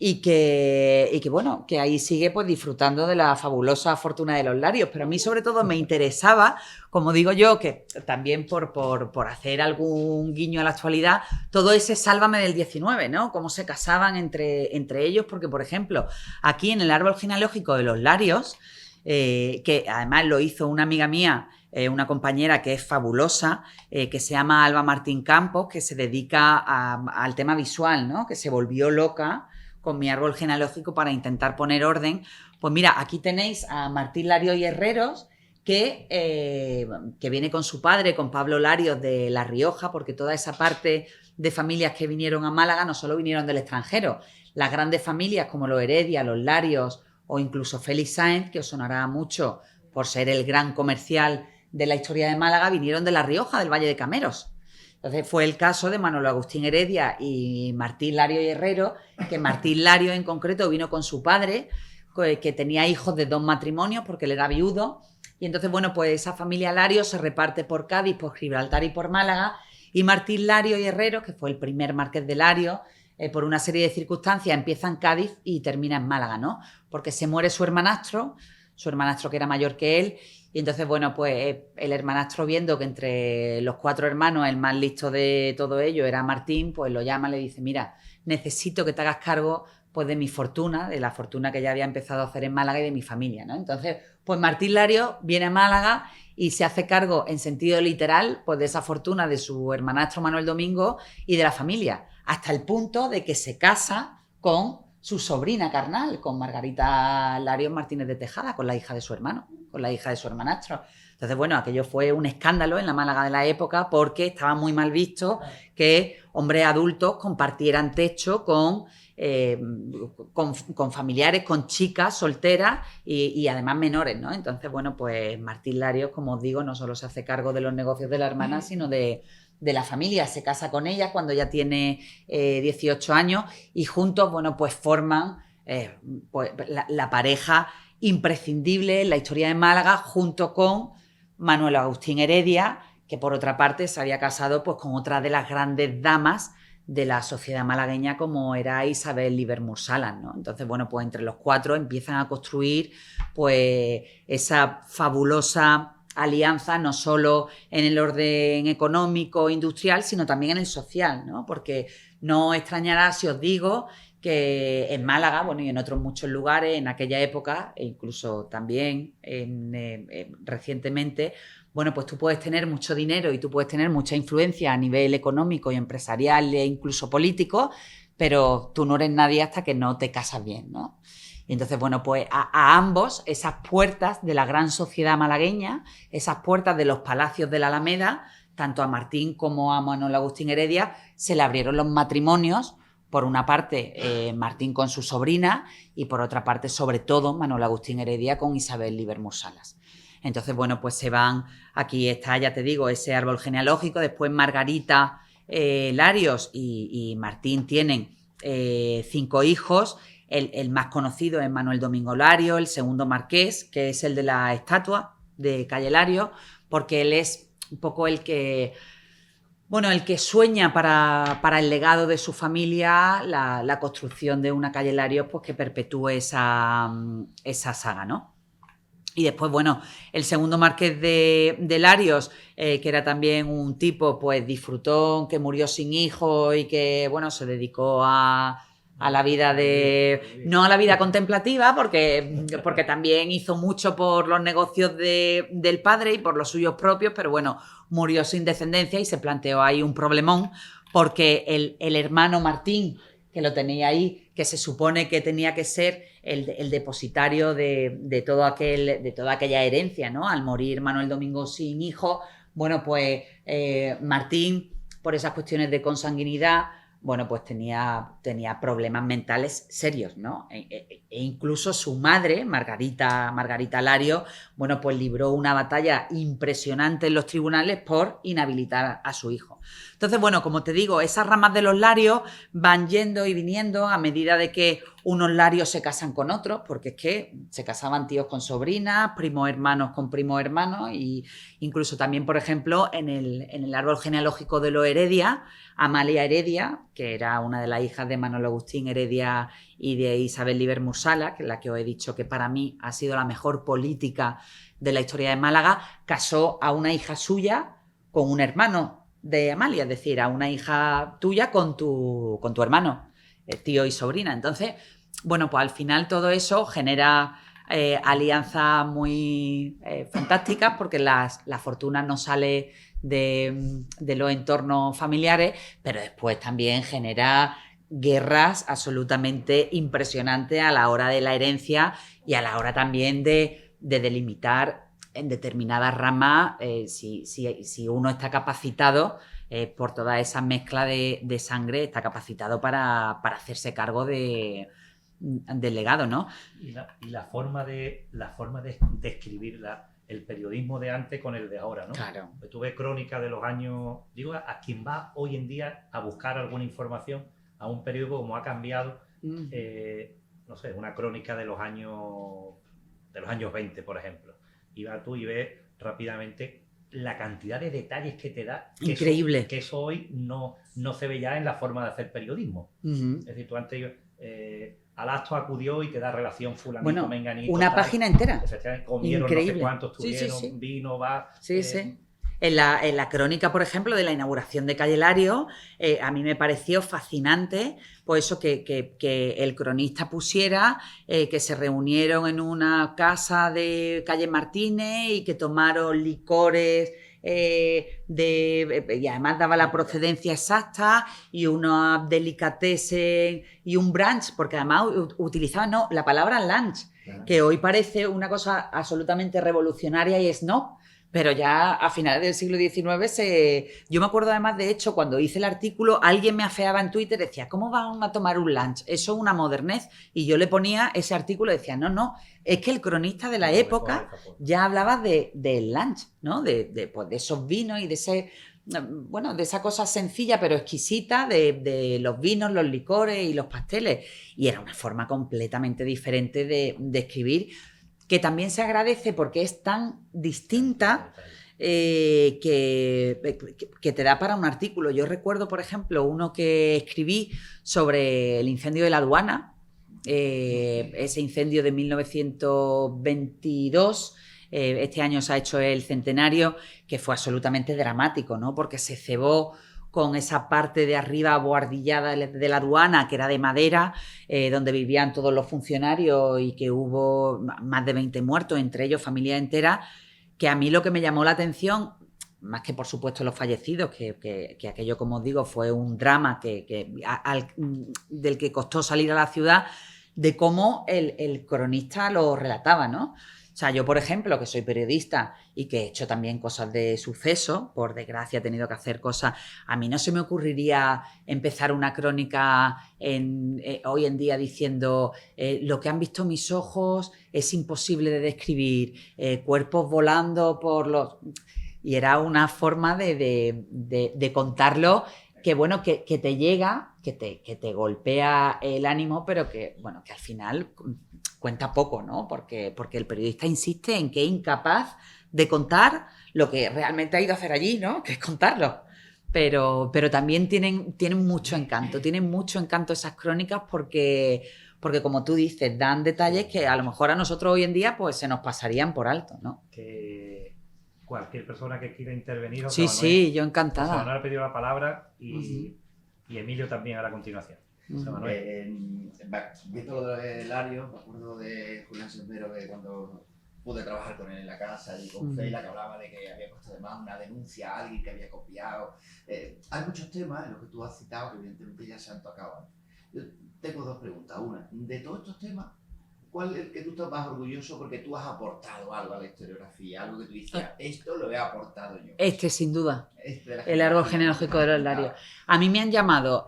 y que bueno, que ahí sigue pues disfrutando de la fabulosa fortuna de los Larios. Pero a mí sobre todo me interesaba, como digo yo, que también por hacer algún guiño a la actualidad, todo ese Sálvame del 19, ¿no? Cómo se casaban entre ellos, porque por ejemplo, aquí en el árbol genealógico de los Larios, que además lo hizo una amiga mía, una compañera que es fabulosa, que se llama Alba Martín Campos, que se dedica al tema visual, ¿no? Que se volvió loca con mi árbol genealógico para intentar poner orden. Pues mira, aquí tenéis a Martín Larios y Herreros, que viene con su padre, con Pablo Larios de La Rioja, porque toda esa parte de familias que vinieron a Málaga no solo vinieron del extranjero, las grandes familias como los Heredia, los Larios o incluso Félix Sáenz, que os sonará mucho por ser el gran comercial de la historia de Málaga, vinieron de La Rioja, del Valle de Cameros. Entonces fue el caso de Manolo Agustín Heredia y Martín Larios y Herrero, que Martín Larios en concreto vino con su padre, que tenía hijos de 2 matrimonios porque él era viudo, y entonces bueno, pues esa familia Larios se reparte por Cádiz, por Gibraltar y por Málaga, y Martín Larios y Herrero, que fue el primer marqués de Larios, por una serie de circunstancias empieza en Cádiz y termina en Málaga, ¿no? Porque se muere su hermanastro que era mayor que él. Y entonces, bueno, pues el hermanastro, viendo que entre los 4 hermanos el más listo de todo ello era Martín, pues lo llama y le dice: mira, necesito que te hagas cargo pues de mi fortuna, de la fortuna que ya había empezado a hacer en Málaga y de mi familia, ¿no? Entonces, pues Martín Larios viene a Málaga y se hace cargo en sentido literal pues de esa fortuna de su hermanastro Manuel Domingo y de la familia, hasta el punto de que se casa con su sobrina carnal, con Margarita Larios Martínez de Tejada, con la hija de su hermano, con la hija de su hermanastro. Entonces, bueno, aquello fue un escándalo en la Málaga de la época porque estaba muy mal visto que hombres adultos compartieran techo con familiares, con chicas solteras y además menores, ¿no? Entonces, bueno, pues Martín Larios, como os digo, no solo se hace cargo de los negocios de la hermana, sino de la familia. Se casa con ella cuando ya tiene 18 años y juntos, bueno, pues forman pues, la pareja imprescindible en la historia de Málaga, junto con Manuel Agustín Heredia, que por otra parte se había casado pues, con otra de las grandes damas de la sociedad malagueña, como era Isabel Livermore Salas, ¿no? Entonces, bueno, pues entre los cuatro empiezan a construir pues esa fabulosa alianza, no solo en el orden económico, industrial, sino también en el social, ¿no? Porque no extrañará si os digo que en Málaga, bueno, y en otros muchos lugares, en aquella época, e incluso también recientemente, bueno, pues tú puedes tener mucho dinero y tú puedes tener mucha influencia a nivel económico y empresarial e incluso político, pero tú no eres nadie hasta que no te casas bien, ¿no? Y entonces, bueno, pues a ambos, esas puertas de la gran sociedad malagueña, esas puertas de los palacios de la Alameda, tanto a Martín como a Manuel Agustín Heredia, se le abrieron los matrimonios. Por una parte, Martín con su sobrina y por otra parte, sobre todo, Manuel Agustín Heredia con Isabel Livermore Salas. Entonces, bueno, pues se van, aquí está, ya te digo, ese árbol genealógico, después Margarita Larios y Martín tienen 5 hijos, el más conocido es Manuel Domingo Larios, el segundo marqués, que es el de la estatua de Calle Larios, porque él es un poco el que... Bueno, el que sueña para el legado de su familia la construcción de una calle Larios pues, que perpetúe esa saga, ¿no? Y después, bueno, el segundo marqués de Larios, que era también un tipo pues disfrutón, que murió sin hijos y que, bueno, se dedicó a la vida no a la vida contemplativa, porque también hizo mucho por los negocios del padre y por los suyos propios, pero bueno, murió sin descendencia y se planteó ahí un problemón, porque el hermano Martín, que lo tenía ahí, que se supone que tenía que ser el depositario de toda aquella herencia, ¿no? Al morir Manuel Domingo sin hijo, bueno, pues Martín, por esas cuestiones de consanguinidad, bueno, pues tenía problemas mentales serios, ¿no? E incluso su madre, Margarita Larios, bueno, pues libró una batalla impresionante en los tribunales por inhabilitar a su hijo. Entonces, bueno, como te digo, esas ramas de los Larios van yendo y viniendo a medida de que unos Larios se casan con otros, porque es que se casaban tíos con sobrinas, primos hermanos con primos hermanos, y incluso también, por ejemplo, en el árbol genealógico de los Heredia, Amalia Heredia, que era una de las hijas de Manuel Agustín Heredia y de Isabel Livermore Salas, que es la que os he dicho que para mí ha sido la mejor política de la historia de Málaga, casó a una hija suya con un hermano de Amalia, es decir, a una hija tuya con tu hermano, tío y sobrina. Entonces, bueno, pues al final todo eso genera alianzas muy fantásticas, porque la fortuna no sale de los entornos familiares, pero después también genera guerras absolutamente impresionantes a la hora de la herencia y a la hora también de delimitar en determinadas ramas si uno está capacitado por toda esa mezcla de sangre, está capacitado para hacerse cargo del legado, ¿no? Y la forma de escribir el periodismo de antes con el de ahora, ¿no? Claro. Pues tú ves crónicas de los años... Digo, a quien va hoy en día a buscar alguna información a un periódico, como ha cambiado, no sé, una crónica de los años 20, por ejemplo. Y vas tú y ves rápidamente la cantidad de detalles que te da. Increíble. Que eso hoy no se ve ya en la forma de hacer periodismo. Es decir, tú antes... al acto acudió y te da relación fulanito, menganito. Una tal, página entera. Comieron increíble. No sé cuántos, tuvieron, vino, va... Sí. En la crónica, por ejemplo, de la inauguración de Calle Larios, a mí me pareció fascinante, pues eso, que el cronista pusiera que se reunieron en una casa de Calle Martínez y que tomaron licores y además daba la procedencia exacta y una delicatessen y un brunch, porque además utilizaban la palabra lunch, que hoy parece una cosa absolutamente revolucionaria y snob, Pero ya a finales del siglo XIX yo me acuerdo además, de hecho, cuando hice el artículo, alguien me afeaba en Twitter y decía, ¿cómo van a tomar un lunch? Eso es una modernez. Y yo le ponía ese artículo y decía, no, es que el cronista de la época ya hablaba del lunch, ¿no? Pues de esos vinos y de ese... Bueno, de esa cosa sencilla pero exquisita de los vinos, los licores y los pasteles. Y era una forma completamente diferente de escribir, que también se agradece porque es tan distinta que te da para un artículo. Yo recuerdo, por ejemplo, uno que escribí sobre el incendio de la aduana, ese incendio de 1922. Este año se ha hecho el centenario, que fue absolutamente dramático, ¿no? Porque se cebó con esa parte de arriba abohardillada de la aduana, que era de madera, donde vivían todos los funcionarios y que hubo más de 20 muertos, entre ellos familias enteras, que a mí lo que me llamó la atención, más que por supuesto los fallecidos, que aquello, como os digo, fue un drama del que costó salir a la ciudad, de cómo el cronista lo relataba, ¿no? O sea, yo, por ejemplo, que soy periodista y que he hecho también cosas de suceso, por desgracia he tenido que hacer cosas, a mí no se me ocurriría empezar una crónica hoy en día diciendo lo que han visto mis ojos es imposible de describir, cuerpos volando por los... Y era una forma de contarlo que, bueno, que te llega, que te golpea el ánimo, pero que, bueno, que al final cuenta poco, ¿no? Porque el periodista insiste en que es incapaz de contar lo que realmente ha ido a hacer allí, ¿no? Que es contarlo. Pero también tienen mucho encanto esas crónicas porque, como tú dices, dan detalles que a lo mejor a nosotros hoy en día pues se nos pasarían por alto, ¿no? Que cualquier persona que quiera intervenir... Sí, sí, yo encantada. José Manuel ha pedido la palabra y Emilio también a la continuación. José Manuel. Visto lo del Lario, me acuerdo de Julián Sempero, que cuando pude trabajar con él en la casa y con Feila, que hablaba de que había puesto de más una denuncia a alguien que había copiado. Hay muchos temas en los que tú has citado que evidentemente ya se han tocado. Yo tengo dos preguntas. Una, de todos estos temas, ¿cuál es el que tú estás más orgulloso porque tú has aportado algo a la historiografía? Algo que tú dices, esto lo he aportado yo. Sin duda. El árbol genealógico de los Larios. A mí me han llamado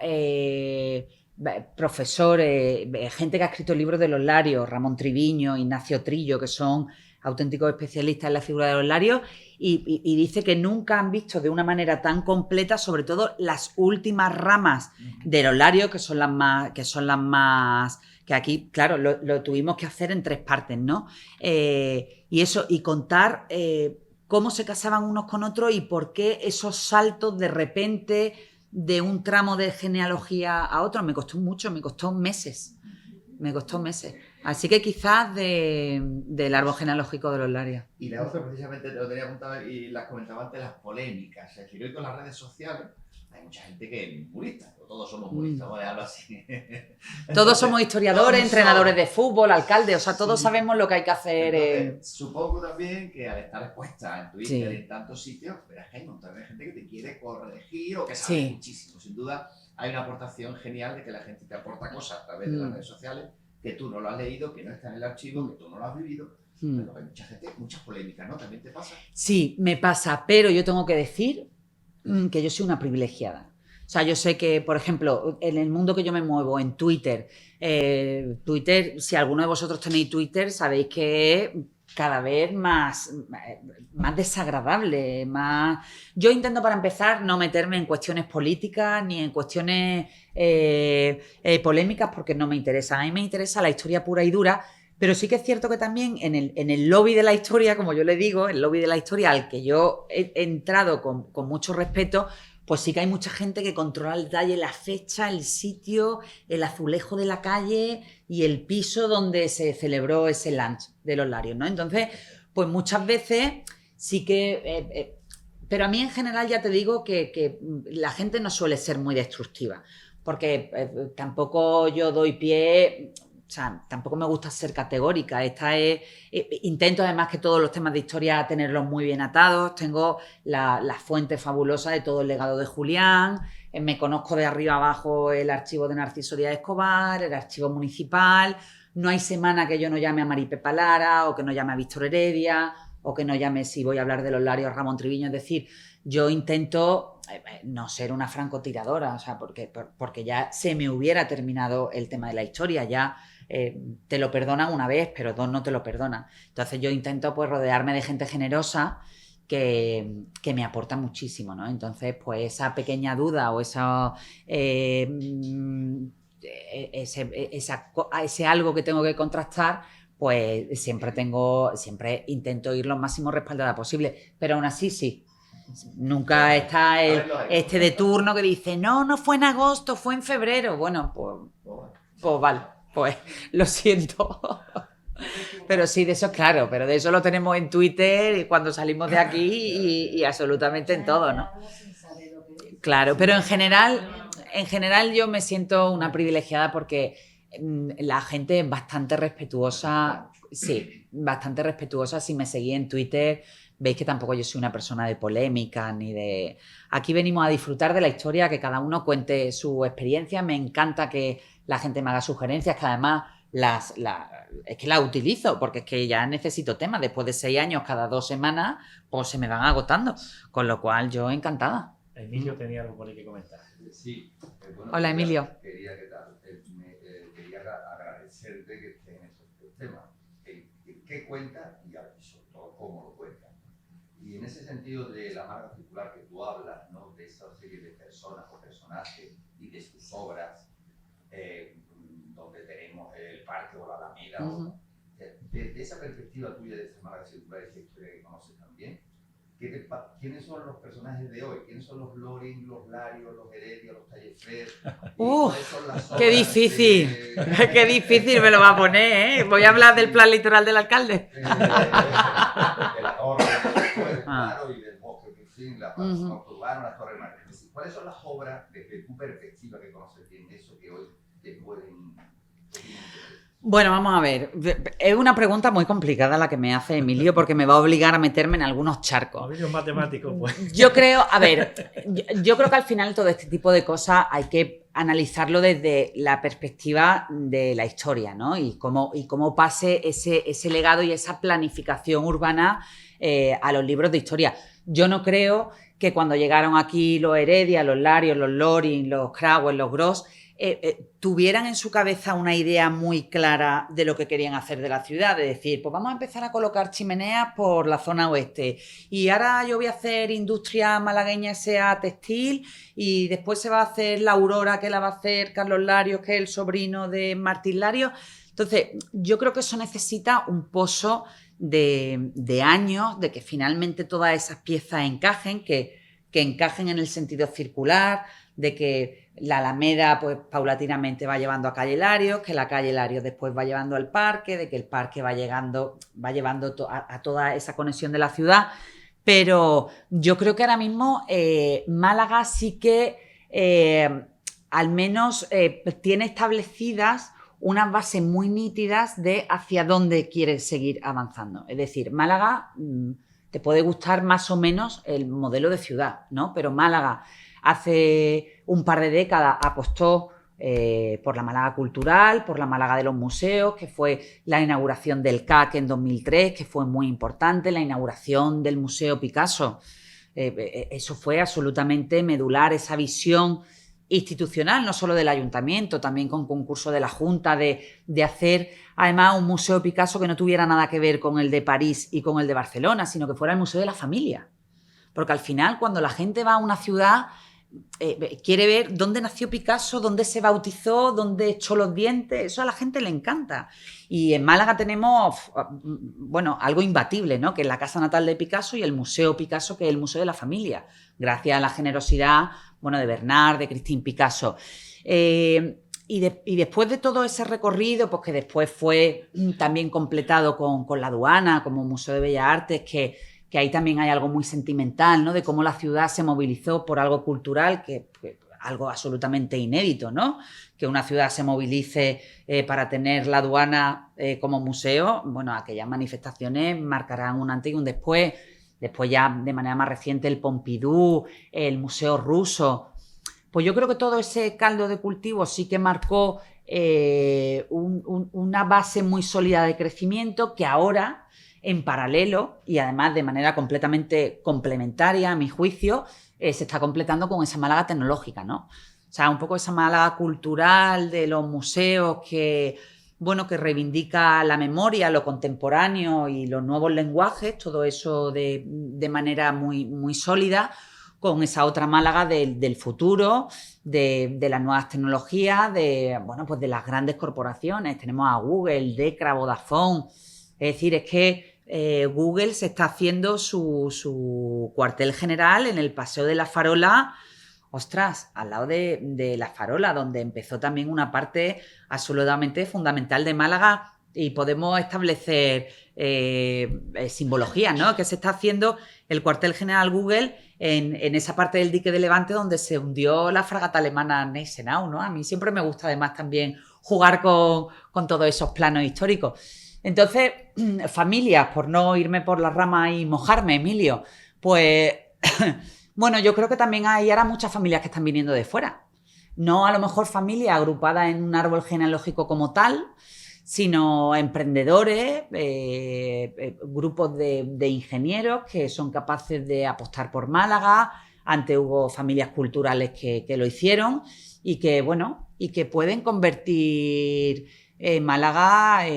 profesores, gente que ha escrito libros de los Larios, Ramón Triviño, Ignacio Trillo, que son auténticos especialistas en la figura de los Larios, y dice que nunca han visto de una manera tan completa, sobre todo las últimas ramas de los Larios, que son las más que aquí, claro, lo tuvimos que hacer en 3 partes, ¿no? Y eso, y contar cómo se casaban unos con otros y por qué esos saltos de repente de un tramo de genealogía a otro. Me costó mucho, me costó meses. Así que quizás del árbol genealógico de los Larios. Y la otra, precisamente, lo tenía apuntado y las comentaba antes, las polémicas. Es decir, hoy con las redes sociales hay mucha gente que es purista, todos somos puristas, vamos a dejarlo así. Entonces, todos somos historiadores, entrenadores de fútbol, alcaldes, o sea, todos sabemos lo que hay que hacer. Entonces, supongo también que al estar expuesta en Twitter, en tantos sitios, verás que hay un montón de gente que te quiere corregir o que sabe muchísimo. Sin duda, hay una aportación genial de que la gente te aporta cosas a través de las redes sociales que tú no lo has leído, que no está en el archivo, que tú no lo has vivido. Pero hay mucha gente, muchas polémicas, ¿no? ¿También te pasa? Sí, me pasa, pero yo tengo que decir que yo soy una privilegiada. O sea, yo sé que, por ejemplo, en el mundo que yo me muevo, en Twitter, si alguno de vosotros tenéis Twitter, sabéis que es cada vez más desagradable, más... Yo intento, para empezar, no meterme en cuestiones políticas ni en cuestiones polémicas porque no me interesa. A mí me interesa la historia pura y dura, pero sí que es cierto que también en el lobby de la historia, como yo le digo, el lobby de la historia al que yo he entrado con mucho respeto, pues sí que hay mucha gente que controla el detalle, la fecha, el sitio, el azulejo de la calle y el piso donde se celebró ese lunch de los Larios, ¿no? Entonces, pues muchas veces sí que... pero a mí en general ya te digo que la gente no suele ser muy destructiva, porque tampoco yo doy pie... O sea, tampoco me gusta ser categórica. Intento además que todos los temas de historia tenerlos muy bien atados. Tengo la fuente fabulosa de todo el legado de Julián. Me conozco de arriba abajo el archivo de Narciso Díaz Escobar, el archivo municipal. No hay semana que yo no llame a Mari Pepa Lara o que no llame a Víctor Heredia o que no llame, si voy a hablar de los Larios, Ramón Triviño. Es decir, yo intento no ser una francotiradora, o sea, porque ya se me hubiera terminado el tema de la historia, ya te lo perdonan una vez, pero dos no te lo perdonan. Entonces yo intento pues rodearme de gente generosa que me aporta muchísimo, ¿no? Entonces, pues esa pequeña duda o ese algo que tengo que contrastar, pues siempre intento ir lo máximo respaldada posible, pero aún así sí. Nunca está este de turno que dice, no fue en agosto, fue en febrero. Bueno, pues vale, pues lo siento. Pero sí, de eso claro, pero de eso lo tenemos en Twitter y cuando salimos de aquí y absolutamente en todo, ¿no? Claro, pero en general yo me siento una privilegiada porque la gente es bastante respetuosa, sí, bastante respetuosa. Si me seguís en Twitter, veis que tampoco yo soy una persona de polémica ni de... Aquí venimos a disfrutar de la historia, que cada uno cuente su experiencia. Me encanta que la gente me haga sugerencias, que además es que las utilizo, porque es que ya necesito temas. Después de 6 años, cada 2 semanas, pues se me van agotando. Con lo cual, yo encantada. Emilio tenía algo por ahí que comentar. Sí. Bueno, hola, Emilio. Quería agradecerte que estés en estos temas. ¿Qué cuenta y sobre todo cómo lo cuenta? Y en ese sentido de la marca circular que tú hablas, ¿no? De esa serie de personas o personajes y de sus obras, donde tenemos el parque o la Alameda, de esa perspectiva tuya de esa marca circular, esa historia que conoces también, ¿quiénes son los personajes de hoy? ¿Quiénes son los Loring, los Larios, los Heredia, los Taillefer? ¡Qué difícil! ¡Qué difícil me lo va a poner, eh! Voy a hablar del plan litoral del alcalde. De la torre, claro, y del bosque, en fin, la parte urbana, la torre mar. ¿Cuáles son las obras desde tu perspectiva que conoces bien eso que hoy te pueden... Bueno, vamos a ver. Es una pregunta muy complicada la que me hace Emilio, porque me va a obligar a meterme en algunos charcos. Emilio es matemático, pues. Yo creo que al final todo este tipo de cosas hay que analizarlo desde la perspectiva de la historia, ¿no? Y cómo pase ese legado y esa planificación urbana a los libros de historia. Yo no creo que cuando llegaron aquí los Heredia, los Larios, los Loring, los Crauer, los Gros, tuvieran en su cabeza una idea muy clara de lo que querían hacer de la ciudad, de decir, pues vamos a empezar a colocar chimeneas por la zona oeste y ahora yo voy a hacer industria malagueña S.A. textil y después se va a hacer la Aurora, que la va a hacer Carlos Larios, que es el sobrino de Martín Larios. Entonces, yo creo que eso necesita un pozo de años, de que finalmente todas esas piezas encajen, que encajen en el sentido circular, de que la Alameda pues paulatinamente va llevando a Calle Larios, que la Calle Larios después va llevando al parque, de que el parque va llevando a toda esa conexión de la ciudad. Pero yo creo que ahora mismo Málaga sí que al menos tiene establecidas unas bases muy nítidas de hacia dónde quiere seguir avanzando. Es decir, Málaga te puede gustar más o menos el modelo de ciudad, ¿no? Pero Málaga hace un par de décadas apostó por la Málaga cultural, por la Málaga de los museos, que fue la inauguración del CAC en 2003, que fue muy importante, la inauguración del Museo Picasso. Eso fue absolutamente medular, esa visión institucional, no solo del ayuntamiento, también con concurso de la Junta, de hacer además un Museo Picasso que no tuviera nada que ver con el de París y con el de Barcelona, sino que fuera el Museo de la Familia. Porque al final, cuando la gente va a una ciudad, quiere ver dónde nació Picasso, dónde se bautizó, dónde echó los dientes. Eso a la gente le encanta. Y en Málaga tenemos, bueno, algo imbatible, ¿no? Que es la casa natal de Picasso y el Museo Picasso, que es el Museo de la Familia, gracias a la generosidad, bueno, de Bernard, de Christine Picasso. Y después de todo ese recorrido, pues que después fue también completado con la aduana, como Museo de Bellas Artes, que ahí también hay algo muy sentimental, ¿no? De cómo la ciudad se movilizó por algo cultural, que algo absolutamente inédito, ¿no? Que una ciudad se movilice para tener la aduana como museo. Bueno, aquellas manifestaciones marcarán un antes y un después. Después ya de manera más reciente el Pompidou, el Museo Ruso. Pues yo creo que todo ese caldo de cultivo sí que marcó una base muy sólida de crecimiento que ahora en paralelo y además de manera completamente complementaria, a mi juicio, se está completando con esa Málaga tecnológica, ¿no? O sea, un poco esa Málaga cultural de los museos que reivindica la memoria, lo contemporáneo y los nuevos lenguajes, todo eso de manera muy, muy sólida, con esa otra Málaga del futuro, de las nuevas tecnologías, pues de las grandes corporaciones. Tenemos a Google, Decra, Vodafone. Es decir, es que Google se está haciendo su cuartel general en el Paseo de la Farola, ostras, al lado de la Farola, donde empezó también una parte absolutamente fundamental de Málaga, y podemos establecer simbologías, ¿no? Que se está haciendo el cuartel general Google en esa parte del dique de Levante donde se hundió la fragata alemana Gneisenau, ¿no? A mí siempre me gusta además también jugar con todos esos planos históricos. Entonces, familias, por no irme por las ramas y mojarme, Emilio, pues bueno, yo creo que también hay ahora muchas familias que están viniendo de fuera. No a lo mejor familias agrupadas en un árbol genealógico como tal, sino emprendedores, grupos de ingenieros que son capaces de apostar por Málaga. Antes hubo familias culturales que lo hicieron y que pueden convertir Málaga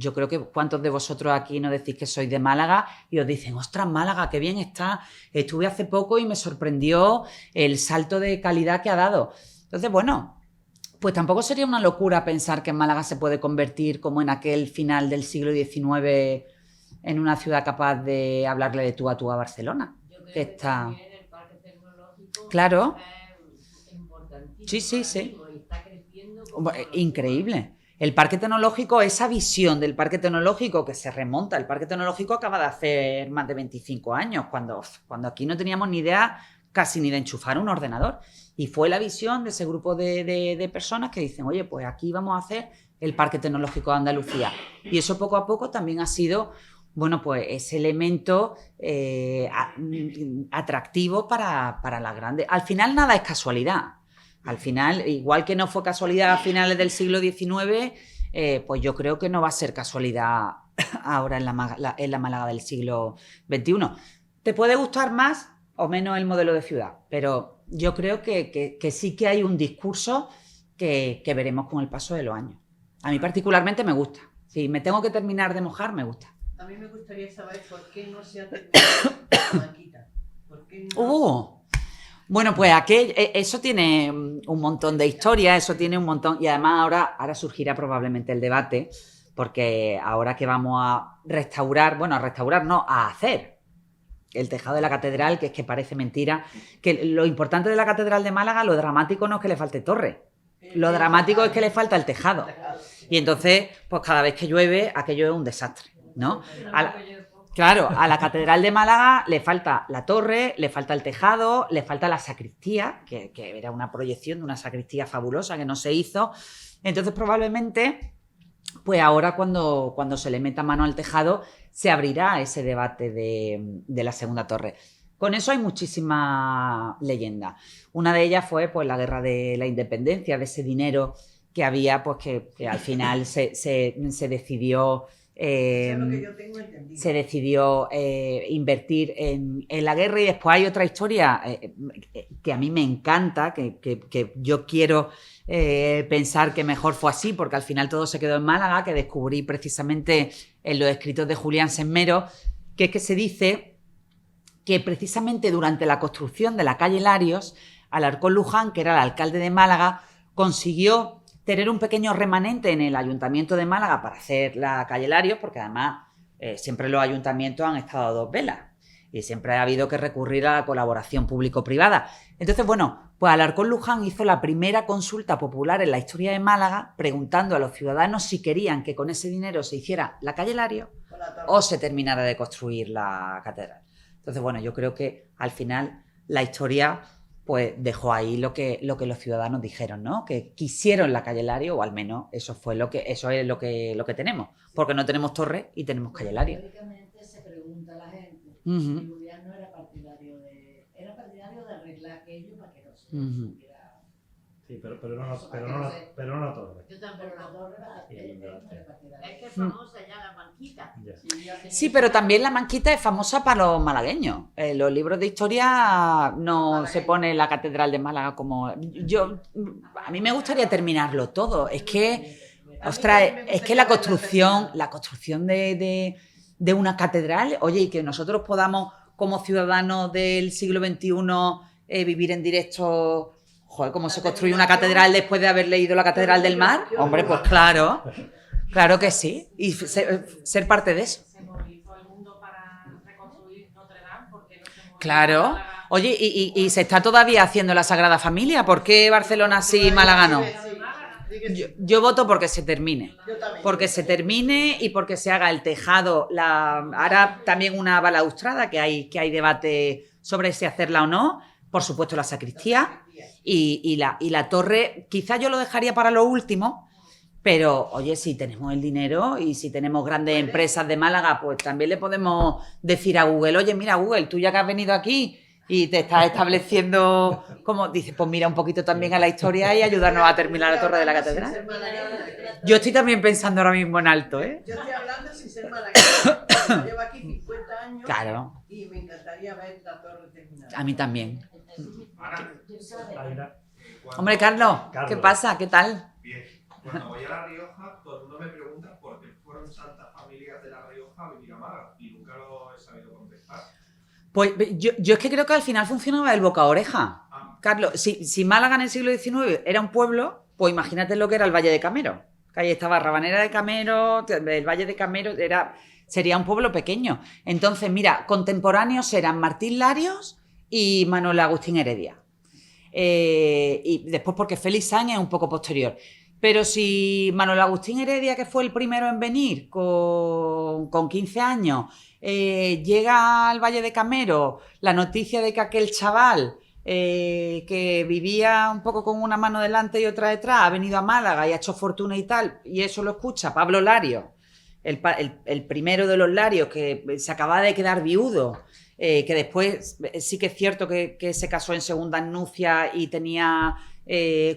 yo creo que cuántos de vosotros aquí no decís que sois de Málaga y os dicen, ostras, Málaga, qué bien está. Estuve hace poco y me sorprendió el salto de calidad que ha dado. Entonces, pues tampoco sería una locura pensar que Málaga se puede convertir como en aquel final del siglo XIX en una ciudad capaz de hablarle de tú a Barcelona. Yo creo que que está... también el parque tecnológico Claro. es importantísimo. Sí. Y está creciendo Increíble. El parque tecnológico, esa visión del parque tecnológico que se remonta, el parque tecnológico acaba de hacer más de 25 años, cuando aquí no teníamos ni idea casi ni de enchufar un ordenador. Y fue la visión de ese grupo de personas que dicen, oye, pues aquí vamos a hacer el Parque Tecnológico de Andalucía. Y eso poco a poco también ha sido, pues ese elemento atractivo para las grandes. Al final nada es casualidad. Al final, igual que no fue casualidad a finales del siglo XIX, pues yo creo que no va a ser casualidad ahora en la Málaga del siglo XXI. ¿Te puede gustar más o menos el modelo de ciudad? Pero yo creo que sí que hay un discurso que veremos con el paso de los años. A mí particularmente me gusta. Si me tengo que terminar de mojar, me gusta. A mí me gustaría saber por qué no se ha terminado la Maquita. ¿Por qué no? Bueno, pues eso tiene un montón de historia, eso tiene un montón, y además ahora surgirá probablemente el debate, porque ahora que vamos a a hacer el tejado de la catedral, que es que parece mentira, que lo importante de la catedral de Málaga, lo dramático no es que le falte torre, lo dramático es que le falta el tejado, y entonces, pues cada vez que llueve, aquello es un desastre, ¿no? Claro, a la Catedral de Málaga le falta la torre, le falta el tejado, le falta la sacristía, que era una proyección de una sacristía fabulosa que no se hizo. Entonces, probablemente, pues ahora cuando se le meta mano al tejado, se abrirá ese debate de la segunda torre. Con eso hay muchísimas leyendas. Una de ellas fue pues la Guerra de la Independencia, de ese dinero que había, pues que al final se decidió... se decidió invertir en la guerra. Y después hay otra historia que a mí me encanta, que yo quiero pensar que mejor fue así, porque al final todo se quedó en Málaga, que descubrí precisamente en los escritos de Julián Semmero, que es que se dice que precisamente durante la construcción de la calle Larios, Alarcón Luján, que era el alcalde de Málaga, consiguió tener un pequeño remanente en el Ayuntamiento de Málaga para hacer la calle Larios, porque además siempre los ayuntamientos han estado a dos velas y siempre ha habido que recurrir a la colaboración público-privada. Entonces, pues Alarcón Luján hizo la primera consulta popular en la historia de Málaga, preguntando a los ciudadanos si querían que con ese dinero se hiciera la calle Larios o se terminara de construir la catedral. Entonces, yo creo que al final la historia pues dejó ahí lo que los ciudadanos dijeron, ¿no? Que quisieron la calle Larios, o al menos eso es lo que tenemos, porque no tenemos torre y tenemos calle Larios. Teóricamente se pregunta a la gente, Uh-huh. si Julián no era partidario de arreglar aquello para que no se Uh-huh. supiera. Sí, pero no la torre. Yo tampoco. Es que es famosa ya la manquita. Ya. Sí, pero también la Manquita es famosa para los malagueños. En los libros de historia no se pone la Catedral de Málaga como... A mí me gustaría terminarlo todo. Es que, ostras, es que la construcción de una catedral, oye, y que nosotros podamos, como ciudadanos del siglo XXI, vivir en directo... Joder, ¿cómo se construye una catedral después de haber leído la Catedral del Mar? Hombre, pues claro que sí. Y ser parte de eso. Se movilizó el mundo para reconstruir Notre Dame porque no se movilizó Claro. Oye, y se está todavía haciendo la Sagrada Familia. ¿Por qué Barcelona sí y Málaga no? Yo voto porque se termine. Yo también. Porque se termine y porque se haga el tejado. Ahora también una balaustrada, que hay debate sobre si hacerla o no. Por supuesto, la sacristía. Y la torre, quizás yo lo dejaría para lo último, pero oye, si tenemos el dinero y si tenemos grandes empresas de Málaga, pues también le podemos decir a Google, oye, mira Google, tú ya que has venido aquí y te estás estableciendo, como dices, pues mira un poquito también a la historia y ayudarnos a terminar la torre de la catedral. Yo estoy también pensando ahora mismo en alto, ¿eh? Yo estoy hablando sin ser malagueña. Llevo aquí 50 años. Claro. Y me encantaría ver la torre terminada. A mí también. Aida. Hombre, Carlos, ¿qué Carlos. pasa? ¿Qué tal? Bien, cuando voy a La Rioja, todo el mundo me pregunta por qué fueron tantas familias de La Rioja a vivir a Málaga y nunca lo he sabido contestar. Pues yo es que creo que al final funcionaba el boca a oreja. Carlos, si Málaga en el siglo XIX era un pueblo, pues imagínate lo que era el Valle de Camero. Que ahí estaba Rabanera de Camero, el Valle de Camero sería un pueblo pequeño. Entonces, mira, contemporáneos eran Martín Larios y Manuel Agustín Heredia. Y después porque Félix Sáenz es un poco posterior. Pero si Manuel Agustín Heredia, que fue el primero en venir con 15 años, llega al Valle de Camero la noticia de que aquel chaval que vivía un poco con una mano delante y otra detrás ha venido a Málaga y ha hecho fortuna y tal, y eso lo escucha Pablo Larios, el primero de los Larios, que se acaba de quedar viudo, que después sí que es cierto que se casó en segunda nupcia y tenía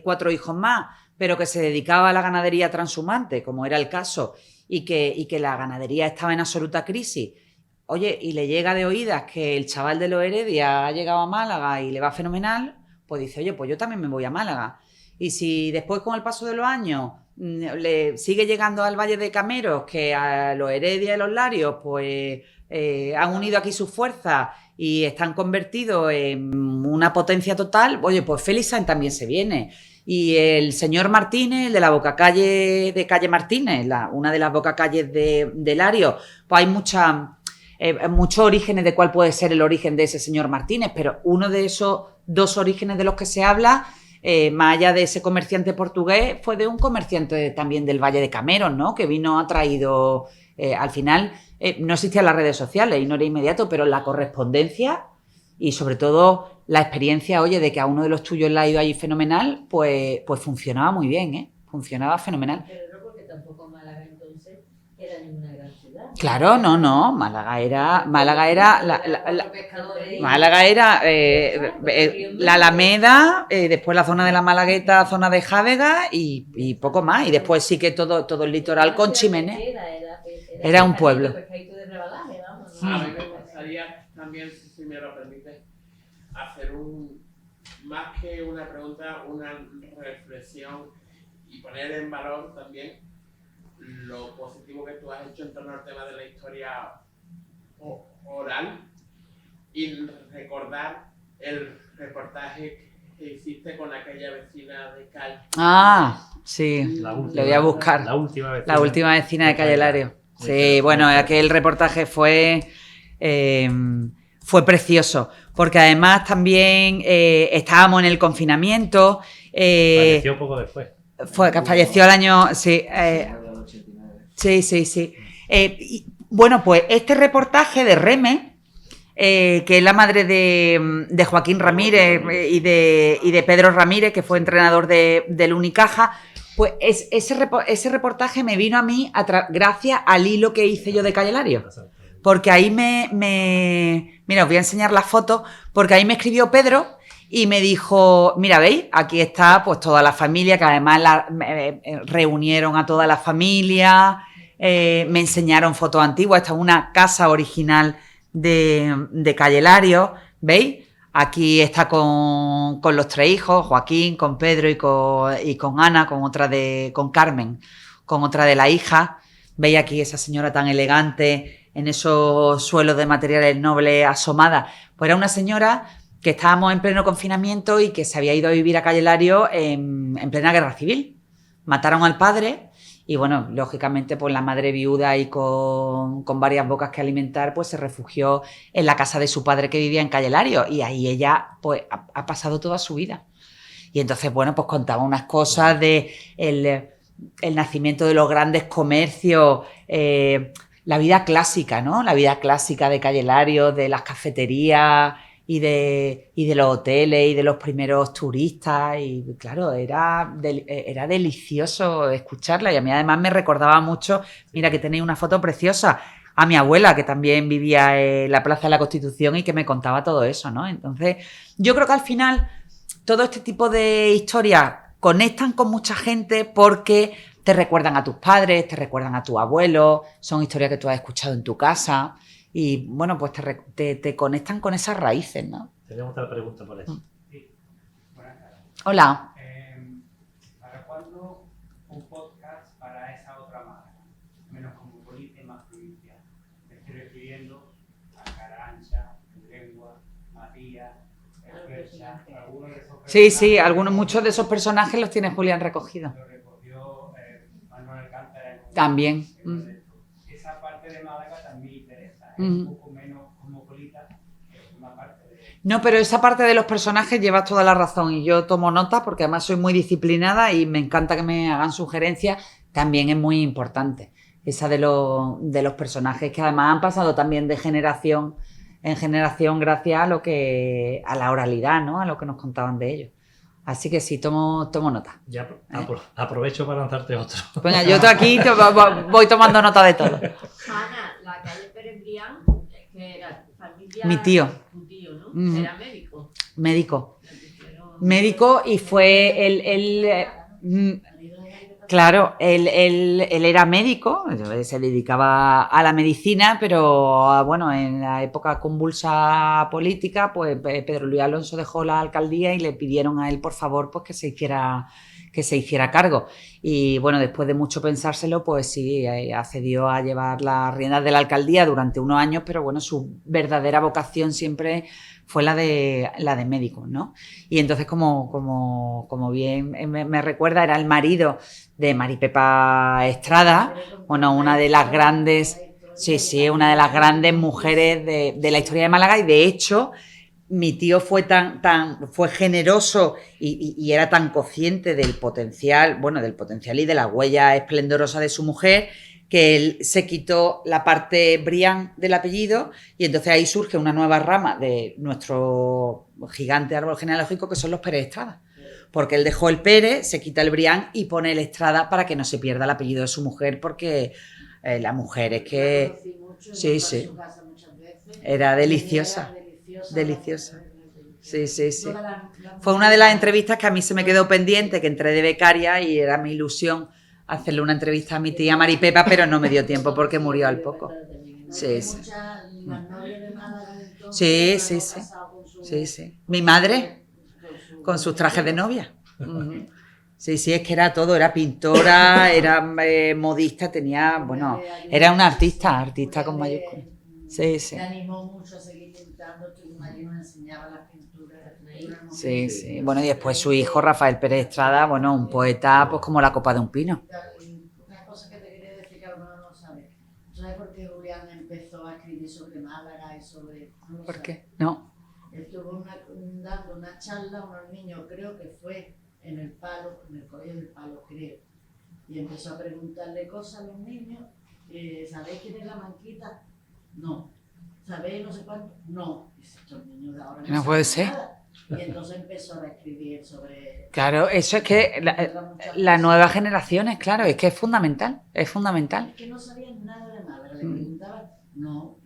4 hijos más, pero que se dedicaba a la ganadería transhumante, como era el caso, y que la ganadería estaba en absoluta crisis. Oye, y le llega de oídas que el chaval de los Heredia ha llegado a Málaga y le va fenomenal, pues dice, oye, pues yo también me voy a Málaga. Y si después, con el paso de los años, le sigue llegando al Valle de Cameros, que a los Heredia y los Larios, pues han unido aquí sus fuerzas y están convertidos en una potencia total, oye, pues Félix Sáenz también se viene. Y el señor Martínez, el de la bocacalle de calle Martínez, una de las bocacalles de Larios, pues hay muchos orígenes de cuál puede ser el origen de ese señor Martínez, pero uno de esos 2 orígenes de los que se habla, más allá de ese comerciante portugués, fue de un comerciante también del Valle de Cameros, ¿no? Que vino, ha traído, al final, no existían las redes sociales y no era inmediato, pero la correspondencia y sobre todo la experiencia, oye, de que a uno de los tuyos le ha ido ahí fenomenal, pues funcionaba muy bien, ¿eh? Funcionaba fenomenal. Pero no porque tampoco Málaga entonces era ninguna gran ciudad. Claro, no, Málaga era la Alameda, después la zona de la Malagueta, zona de Jávega y poco más. Y después sí que todo el litoral con Ximenez. Era un pueblo. A mí me gustaría también, si me lo permite, hacer más que una pregunta, una reflexión y poner en valor también lo positivo que tú has hecho en torno al tema de la historia oral y recordar el reportaje que hiciste con aquella vecina de calle. Ah, sí, lo voy a buscar. La última vecina de Calle Lario. Sí, bueno, aquel reportaje fue precioso, porque además también estábamos en el confinamiento. Falleció poco después. Falleció el año... Sí, sí. Bueno, pues este reportaje de Reme, que es la madre de Joaquín Ramírez y de Pedro Ramírez, que fue entrenador del Unicaja, pues ese reportaje me vino a mí gracias al hilo que hice yo de Calle Lario. Porque ahí mira, os voy a enseñar la foto, porque ahí me escribió Pedro y me dijo, mira, ¿veis? Aquí está pues toda la familia, que además reunieron a toda la familia, me enseñaron fotos antiguas. Esta es una casa original de Calle Larios, ¿veis? Aquí está con los 3 hijos, Joaquín, con Pedro y con Ana, con Carmen, con otra de las hijas. ¿Veis aquí esa señora tan elegante en esos suelos de materiales nobles asomada? Pues era una señora que estábamos en pleno confinamiento y que se había ido a vivir a Calle Larios en plena guerra civil. Mataron al padre y, bueno, lógicamente, pues la madre viuda y con varias bocas que alimentar, pues se refugió en la casa de su padre que vivía en Calle Larios, y ahí ella pues ha pasado toda su vida. Y entonces, bueno, pues contaba unas cosas de el nacimiento de los grandes comercios, la vida clásica, ¿no? La vida clásica de Calle Larios, de las cafeterías y de los hoteles y de los primeros turistas, y claro, era delicioso escucharla, y a mí además me recordaba mucho, mira que tenéis una foto preciosa, a mi abuela, que también vivía en la Plaza de la Constitución y que me contaba todo eso, ¿no? Entonces, yo creo que al final todo este tipo de historias conectan con mucha gente porque te recuerdan a tus padres, te recuerdan a tus abuelos, son historias que tú has escuchado en tu casa y, bueno, pues te conectan con esas raíces, ¿no? Tenemos otra pregunta por eso. Sí. Buenas tardes. Hola. ¿Para cuándo un podcast para esa otra Málaga? Menos cosmopolita y más provincial. Me estoy refiriendo a Carancha, Lengua, Matías, Esquercha, algunos de esos personajes. Sí, muchos de esos personajes los tiene Julián recogidos. Lo recogió Manuel Alcántara. También. Esa parte de Málaga también interesa. Es un poco menos cosmopolita que una parte de... No, pero esa parte de los personajes llevas toda la razón y yo tomo nota porque además soy muy disciplinada y me encanta que me hagan sugerencias. También es muy importante esa de los personajes, que además han pasado también de generación en generación gracias a la oralidad, ¿no? A lo que nos contaban de ellos. Así que sí, tomo nota. Ya aprovecho para lanzarte otro. Venga, yo aquí voy tomando nota de todo. Ana, la calle Pérez Brián, que era familia... Mi tío. Tu tío, ¿no? Era médico. Médico y fue claro, él era médico, se dedicaba a la medicina, pero bueno, en la época convulsa política, pues Pedro Luis Alonso dejó la alcaldía y le pidieron a él, por favor, pues que se hiciera cargo. Y bueno, después de mucho pensárselo, pues sí, accedió a llevar las riendas de la alcaldía durante unos años, pero bueno, su verdadera vocación siempre fue la de médico, ¿no? Y entonces, como bien me recuerda, era el marido de Maripepa Estrada, bueno, una de las grandes, una de las grandes mujeres de la historia de Málaga, y de hecho mi tío fue fue generoso y era tan consciente del potencial y de la huella esplendorosa de su mujer, que él se quitó la parte Brián del apellido, y entonces ahí surge una nueva rama de nuestro gigante árbol genealógico, que son los Pérez Estrada. Porque él dejó el Pérez, se quita el Brián y pone el Estrada para que no se pierda el apellido de su mujer, porque la mujer es que... Sí. Era deliciosa. Deliciosa. Sí. Fue una de las entrevistas que a mí se me quedó pendiente, que entré de becaria y era mi ilusión hacerle una entrevista a mi tía Maripepa, pero no me dio tiempo porque murió al poco. Sí. Mi madre con sus trajes de novia. Sí, es que era todo, era pintora, era modista, era una artista con mayúsculas. Sí. Me animó mucho a seguir pintando, allí nos enseñaba las pinturas. Sí. Bueno, y después su hijo Rafael Pérez Estrada, bueno, un poeta pues como la copa de un pino. Una cosa que te quería decir que a lo mejor no sabes. ¿Sabes por qué Julián empezó a escribir sobre Málaga y sobre... ¿Por qué? No. Estuvo dando una charla a unos niños, creo que fue en el Colegio del Palo, creo. Y empezó a preguntarle cosas a los niños. ¿Sabéis quién es la Manquita? No. ¿Sabéis no sé cuánto? No. Dice, estos niños de ahora no puede ser. Nada. Y entonces empezó a escribir sobre... Claro, eso es que las nuevas generaciones, claro, es que es fundamental. Es que no sabían nada de Málaga. Le preguntaban, no.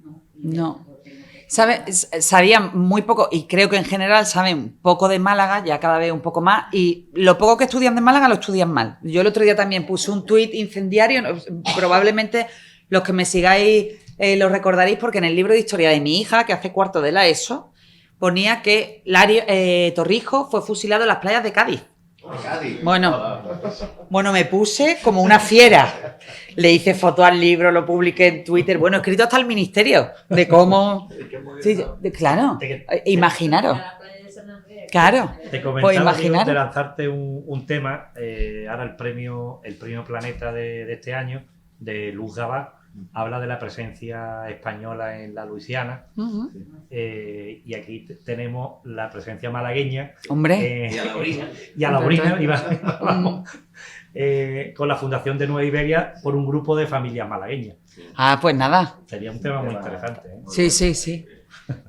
sabían muy poco, y creo que en general saben poco de Málaga, ya cada vez un poco más, y lo poco que estudian de Málaga lo estudian mal. Yo el otro día también puse un tuit incendiario, probablemente los que me sigáis lo recordaréis, porque en el libro de historia de mi hija, que hace cuarto de la ESO, ponía que Torrijos fue fusilado en las playas de Cádiz. Bueno, me puse como una fiera. Le hice foto al libro, lo publiqué en Twitter. Bueno, escrito hasta el ministerio de cómo. Sí, claro, imaginaros. Claro, te pues comentaba imaginaros. de lanzarte un tema. Ahora el premio Planeta de este año, de Luz Gabá, habla de la presencia española en la Luisiana. Uh-huh. Y aquí tenemos la presencia malagueña. Hombre. Y a la orina. Con la fundación de Nueva Iberia por un grupo de familias malagueñas. Ah, pues nada. Sería un tema muy interesante. Sí.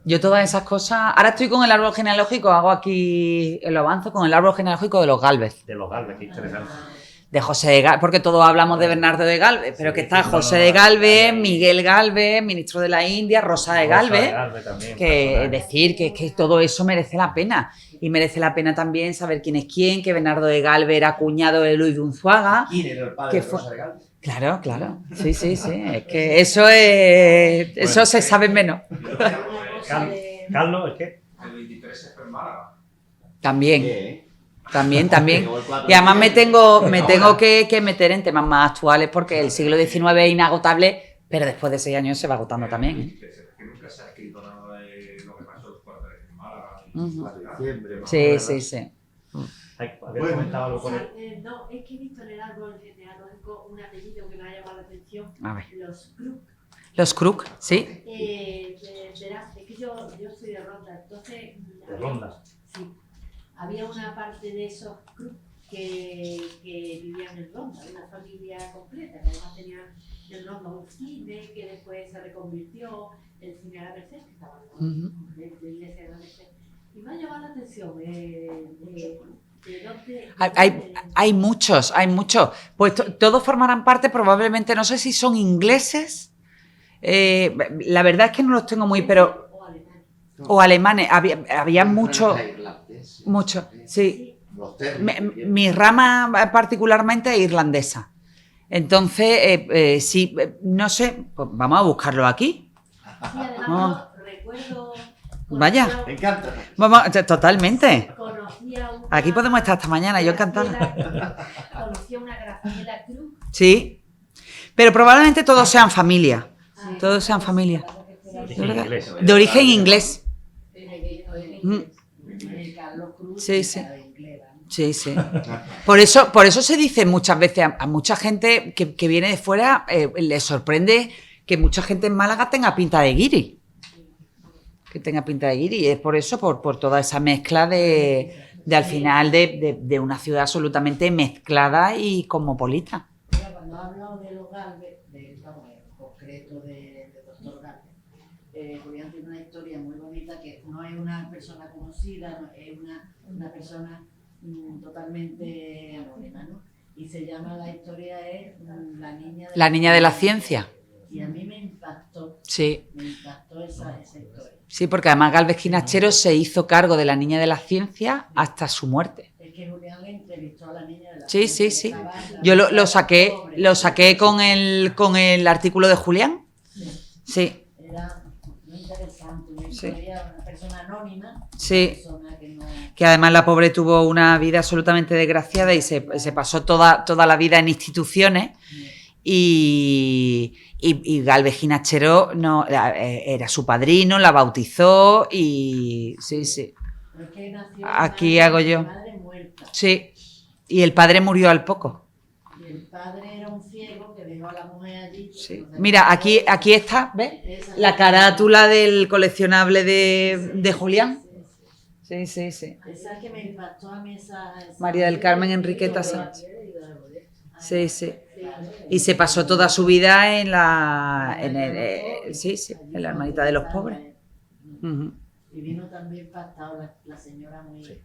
Yo todas esas cosas... Ahora estoy con el árbol genealógico, hago aquí, lo avanzo con el árbol genealógico de los Gálvez. De los Gálvez, qué interesante. De José de Gálvez, porque todos hablamos de Bernardo de Gálvez, pero que está José de Gálvez, Miguel Gálvez, ministro de la India, Rosa de Gálvez, que decir que todo eso merece la pena. Y merece la pena también saber quién es quién, que Bernardo de Gálvez era cuñado de Luis de Unzuaga. ¿Quién era el padre de Rosa de Gálvez? Claro. Sí. Es que eso se sabe menos. Carlos, ¿es qué? El 23 fue en Málaga. También. Y además me tengo que meter en temas más actuales porque el siglo XIX es inagotable, pero después de 6 años se va agotando también. Que nunca se ha escrito nada de lo que pasó los cuarteles en Málaga. Sí. ¿Habías comentado algo con él? No, es que he visto en el árbol genealógico un apellido que me ha llamado la atención. A ver. Los Kruk. Los Kruk, sí. Verás, es que yo soy de Ronda, entonces... De Ronda. Sí. Había una parte de esos Kruk que vivían en Ronda, una familia completa, que además tenían en Ronda un cine que después se reconvirtió, el cine de la Merced, que estaba en la iglesia de la Merced. Y me ha llamado la atención, Hay muchos. Pues todos formarán parte, probablemente, no sé si son ingleses. La verdad es que no los tengo muy, pero... O alemanes. Había muchos, sí. Mi rama particularmente es irlandesa. Entonces, sí, no sé, pues vamos a buscarlo aquí. Sí, además recuerdo... Vaya. Me encanta. Vamos, totalmente. Una, aquí podemos estar hasta mañana, yo encantada. Conocí a una Graciela Cruz. Sí, pero probablemente todos sean familia. Todos sean familia. De origen inglés. Sí. Por eso se dice muchas veces a mucha gente que viene de fuera, les sorprende que mucha gente en Málaga tenga pinta de guiri. Y es por eso, por toda esa mezcla de al final de una ciudad absolutamente mezclada y cosmopolita. Cuando ha hablado de los Gálvez, en concreto de doctor Gálvez, Julián tiene una historia muy bonita que no es una persona conocida, no, es una persona totalmente anónima, ¿no? Y se llama, la historia es La niña de la ciencia. Y a mí me impactó. Sí. Me impactó esa historia. Sí, porque además Gálvez Ginastero se hizo cargo de la niña de la ciencia hasta su muerte. Es que Julián le entrevistó a la niña de la ciencia. Sí. Yo lo saqué con el artículo de Julián. Sí. Era muy interesante, una historia, una persona anónima. Sí. Que además la pobre tuvo una vida absolutamente desgraciada y se pasó toda la vida en instituciones. Y Gálvez Ginastero era su padrino, la bautizó y sí. Aquí hago yo. Sí, y el padre murió al poco. Y el padre era un ciego que dejó a la mujer allí. Sí. Mira, aquí está, ¿ves? La carátula del coleccionable de Julián. Sí. Esa es que me impactó a mí esa María del Carmen Enriqueta Sánchez. Sí. Y se pasó toda su vida en la hermanita de los pobres. Y vino también impactado la señora muy... Sí.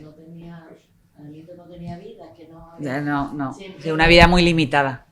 No tenía, Angelito no tenía vida, que no... No. Una vida muy limitada.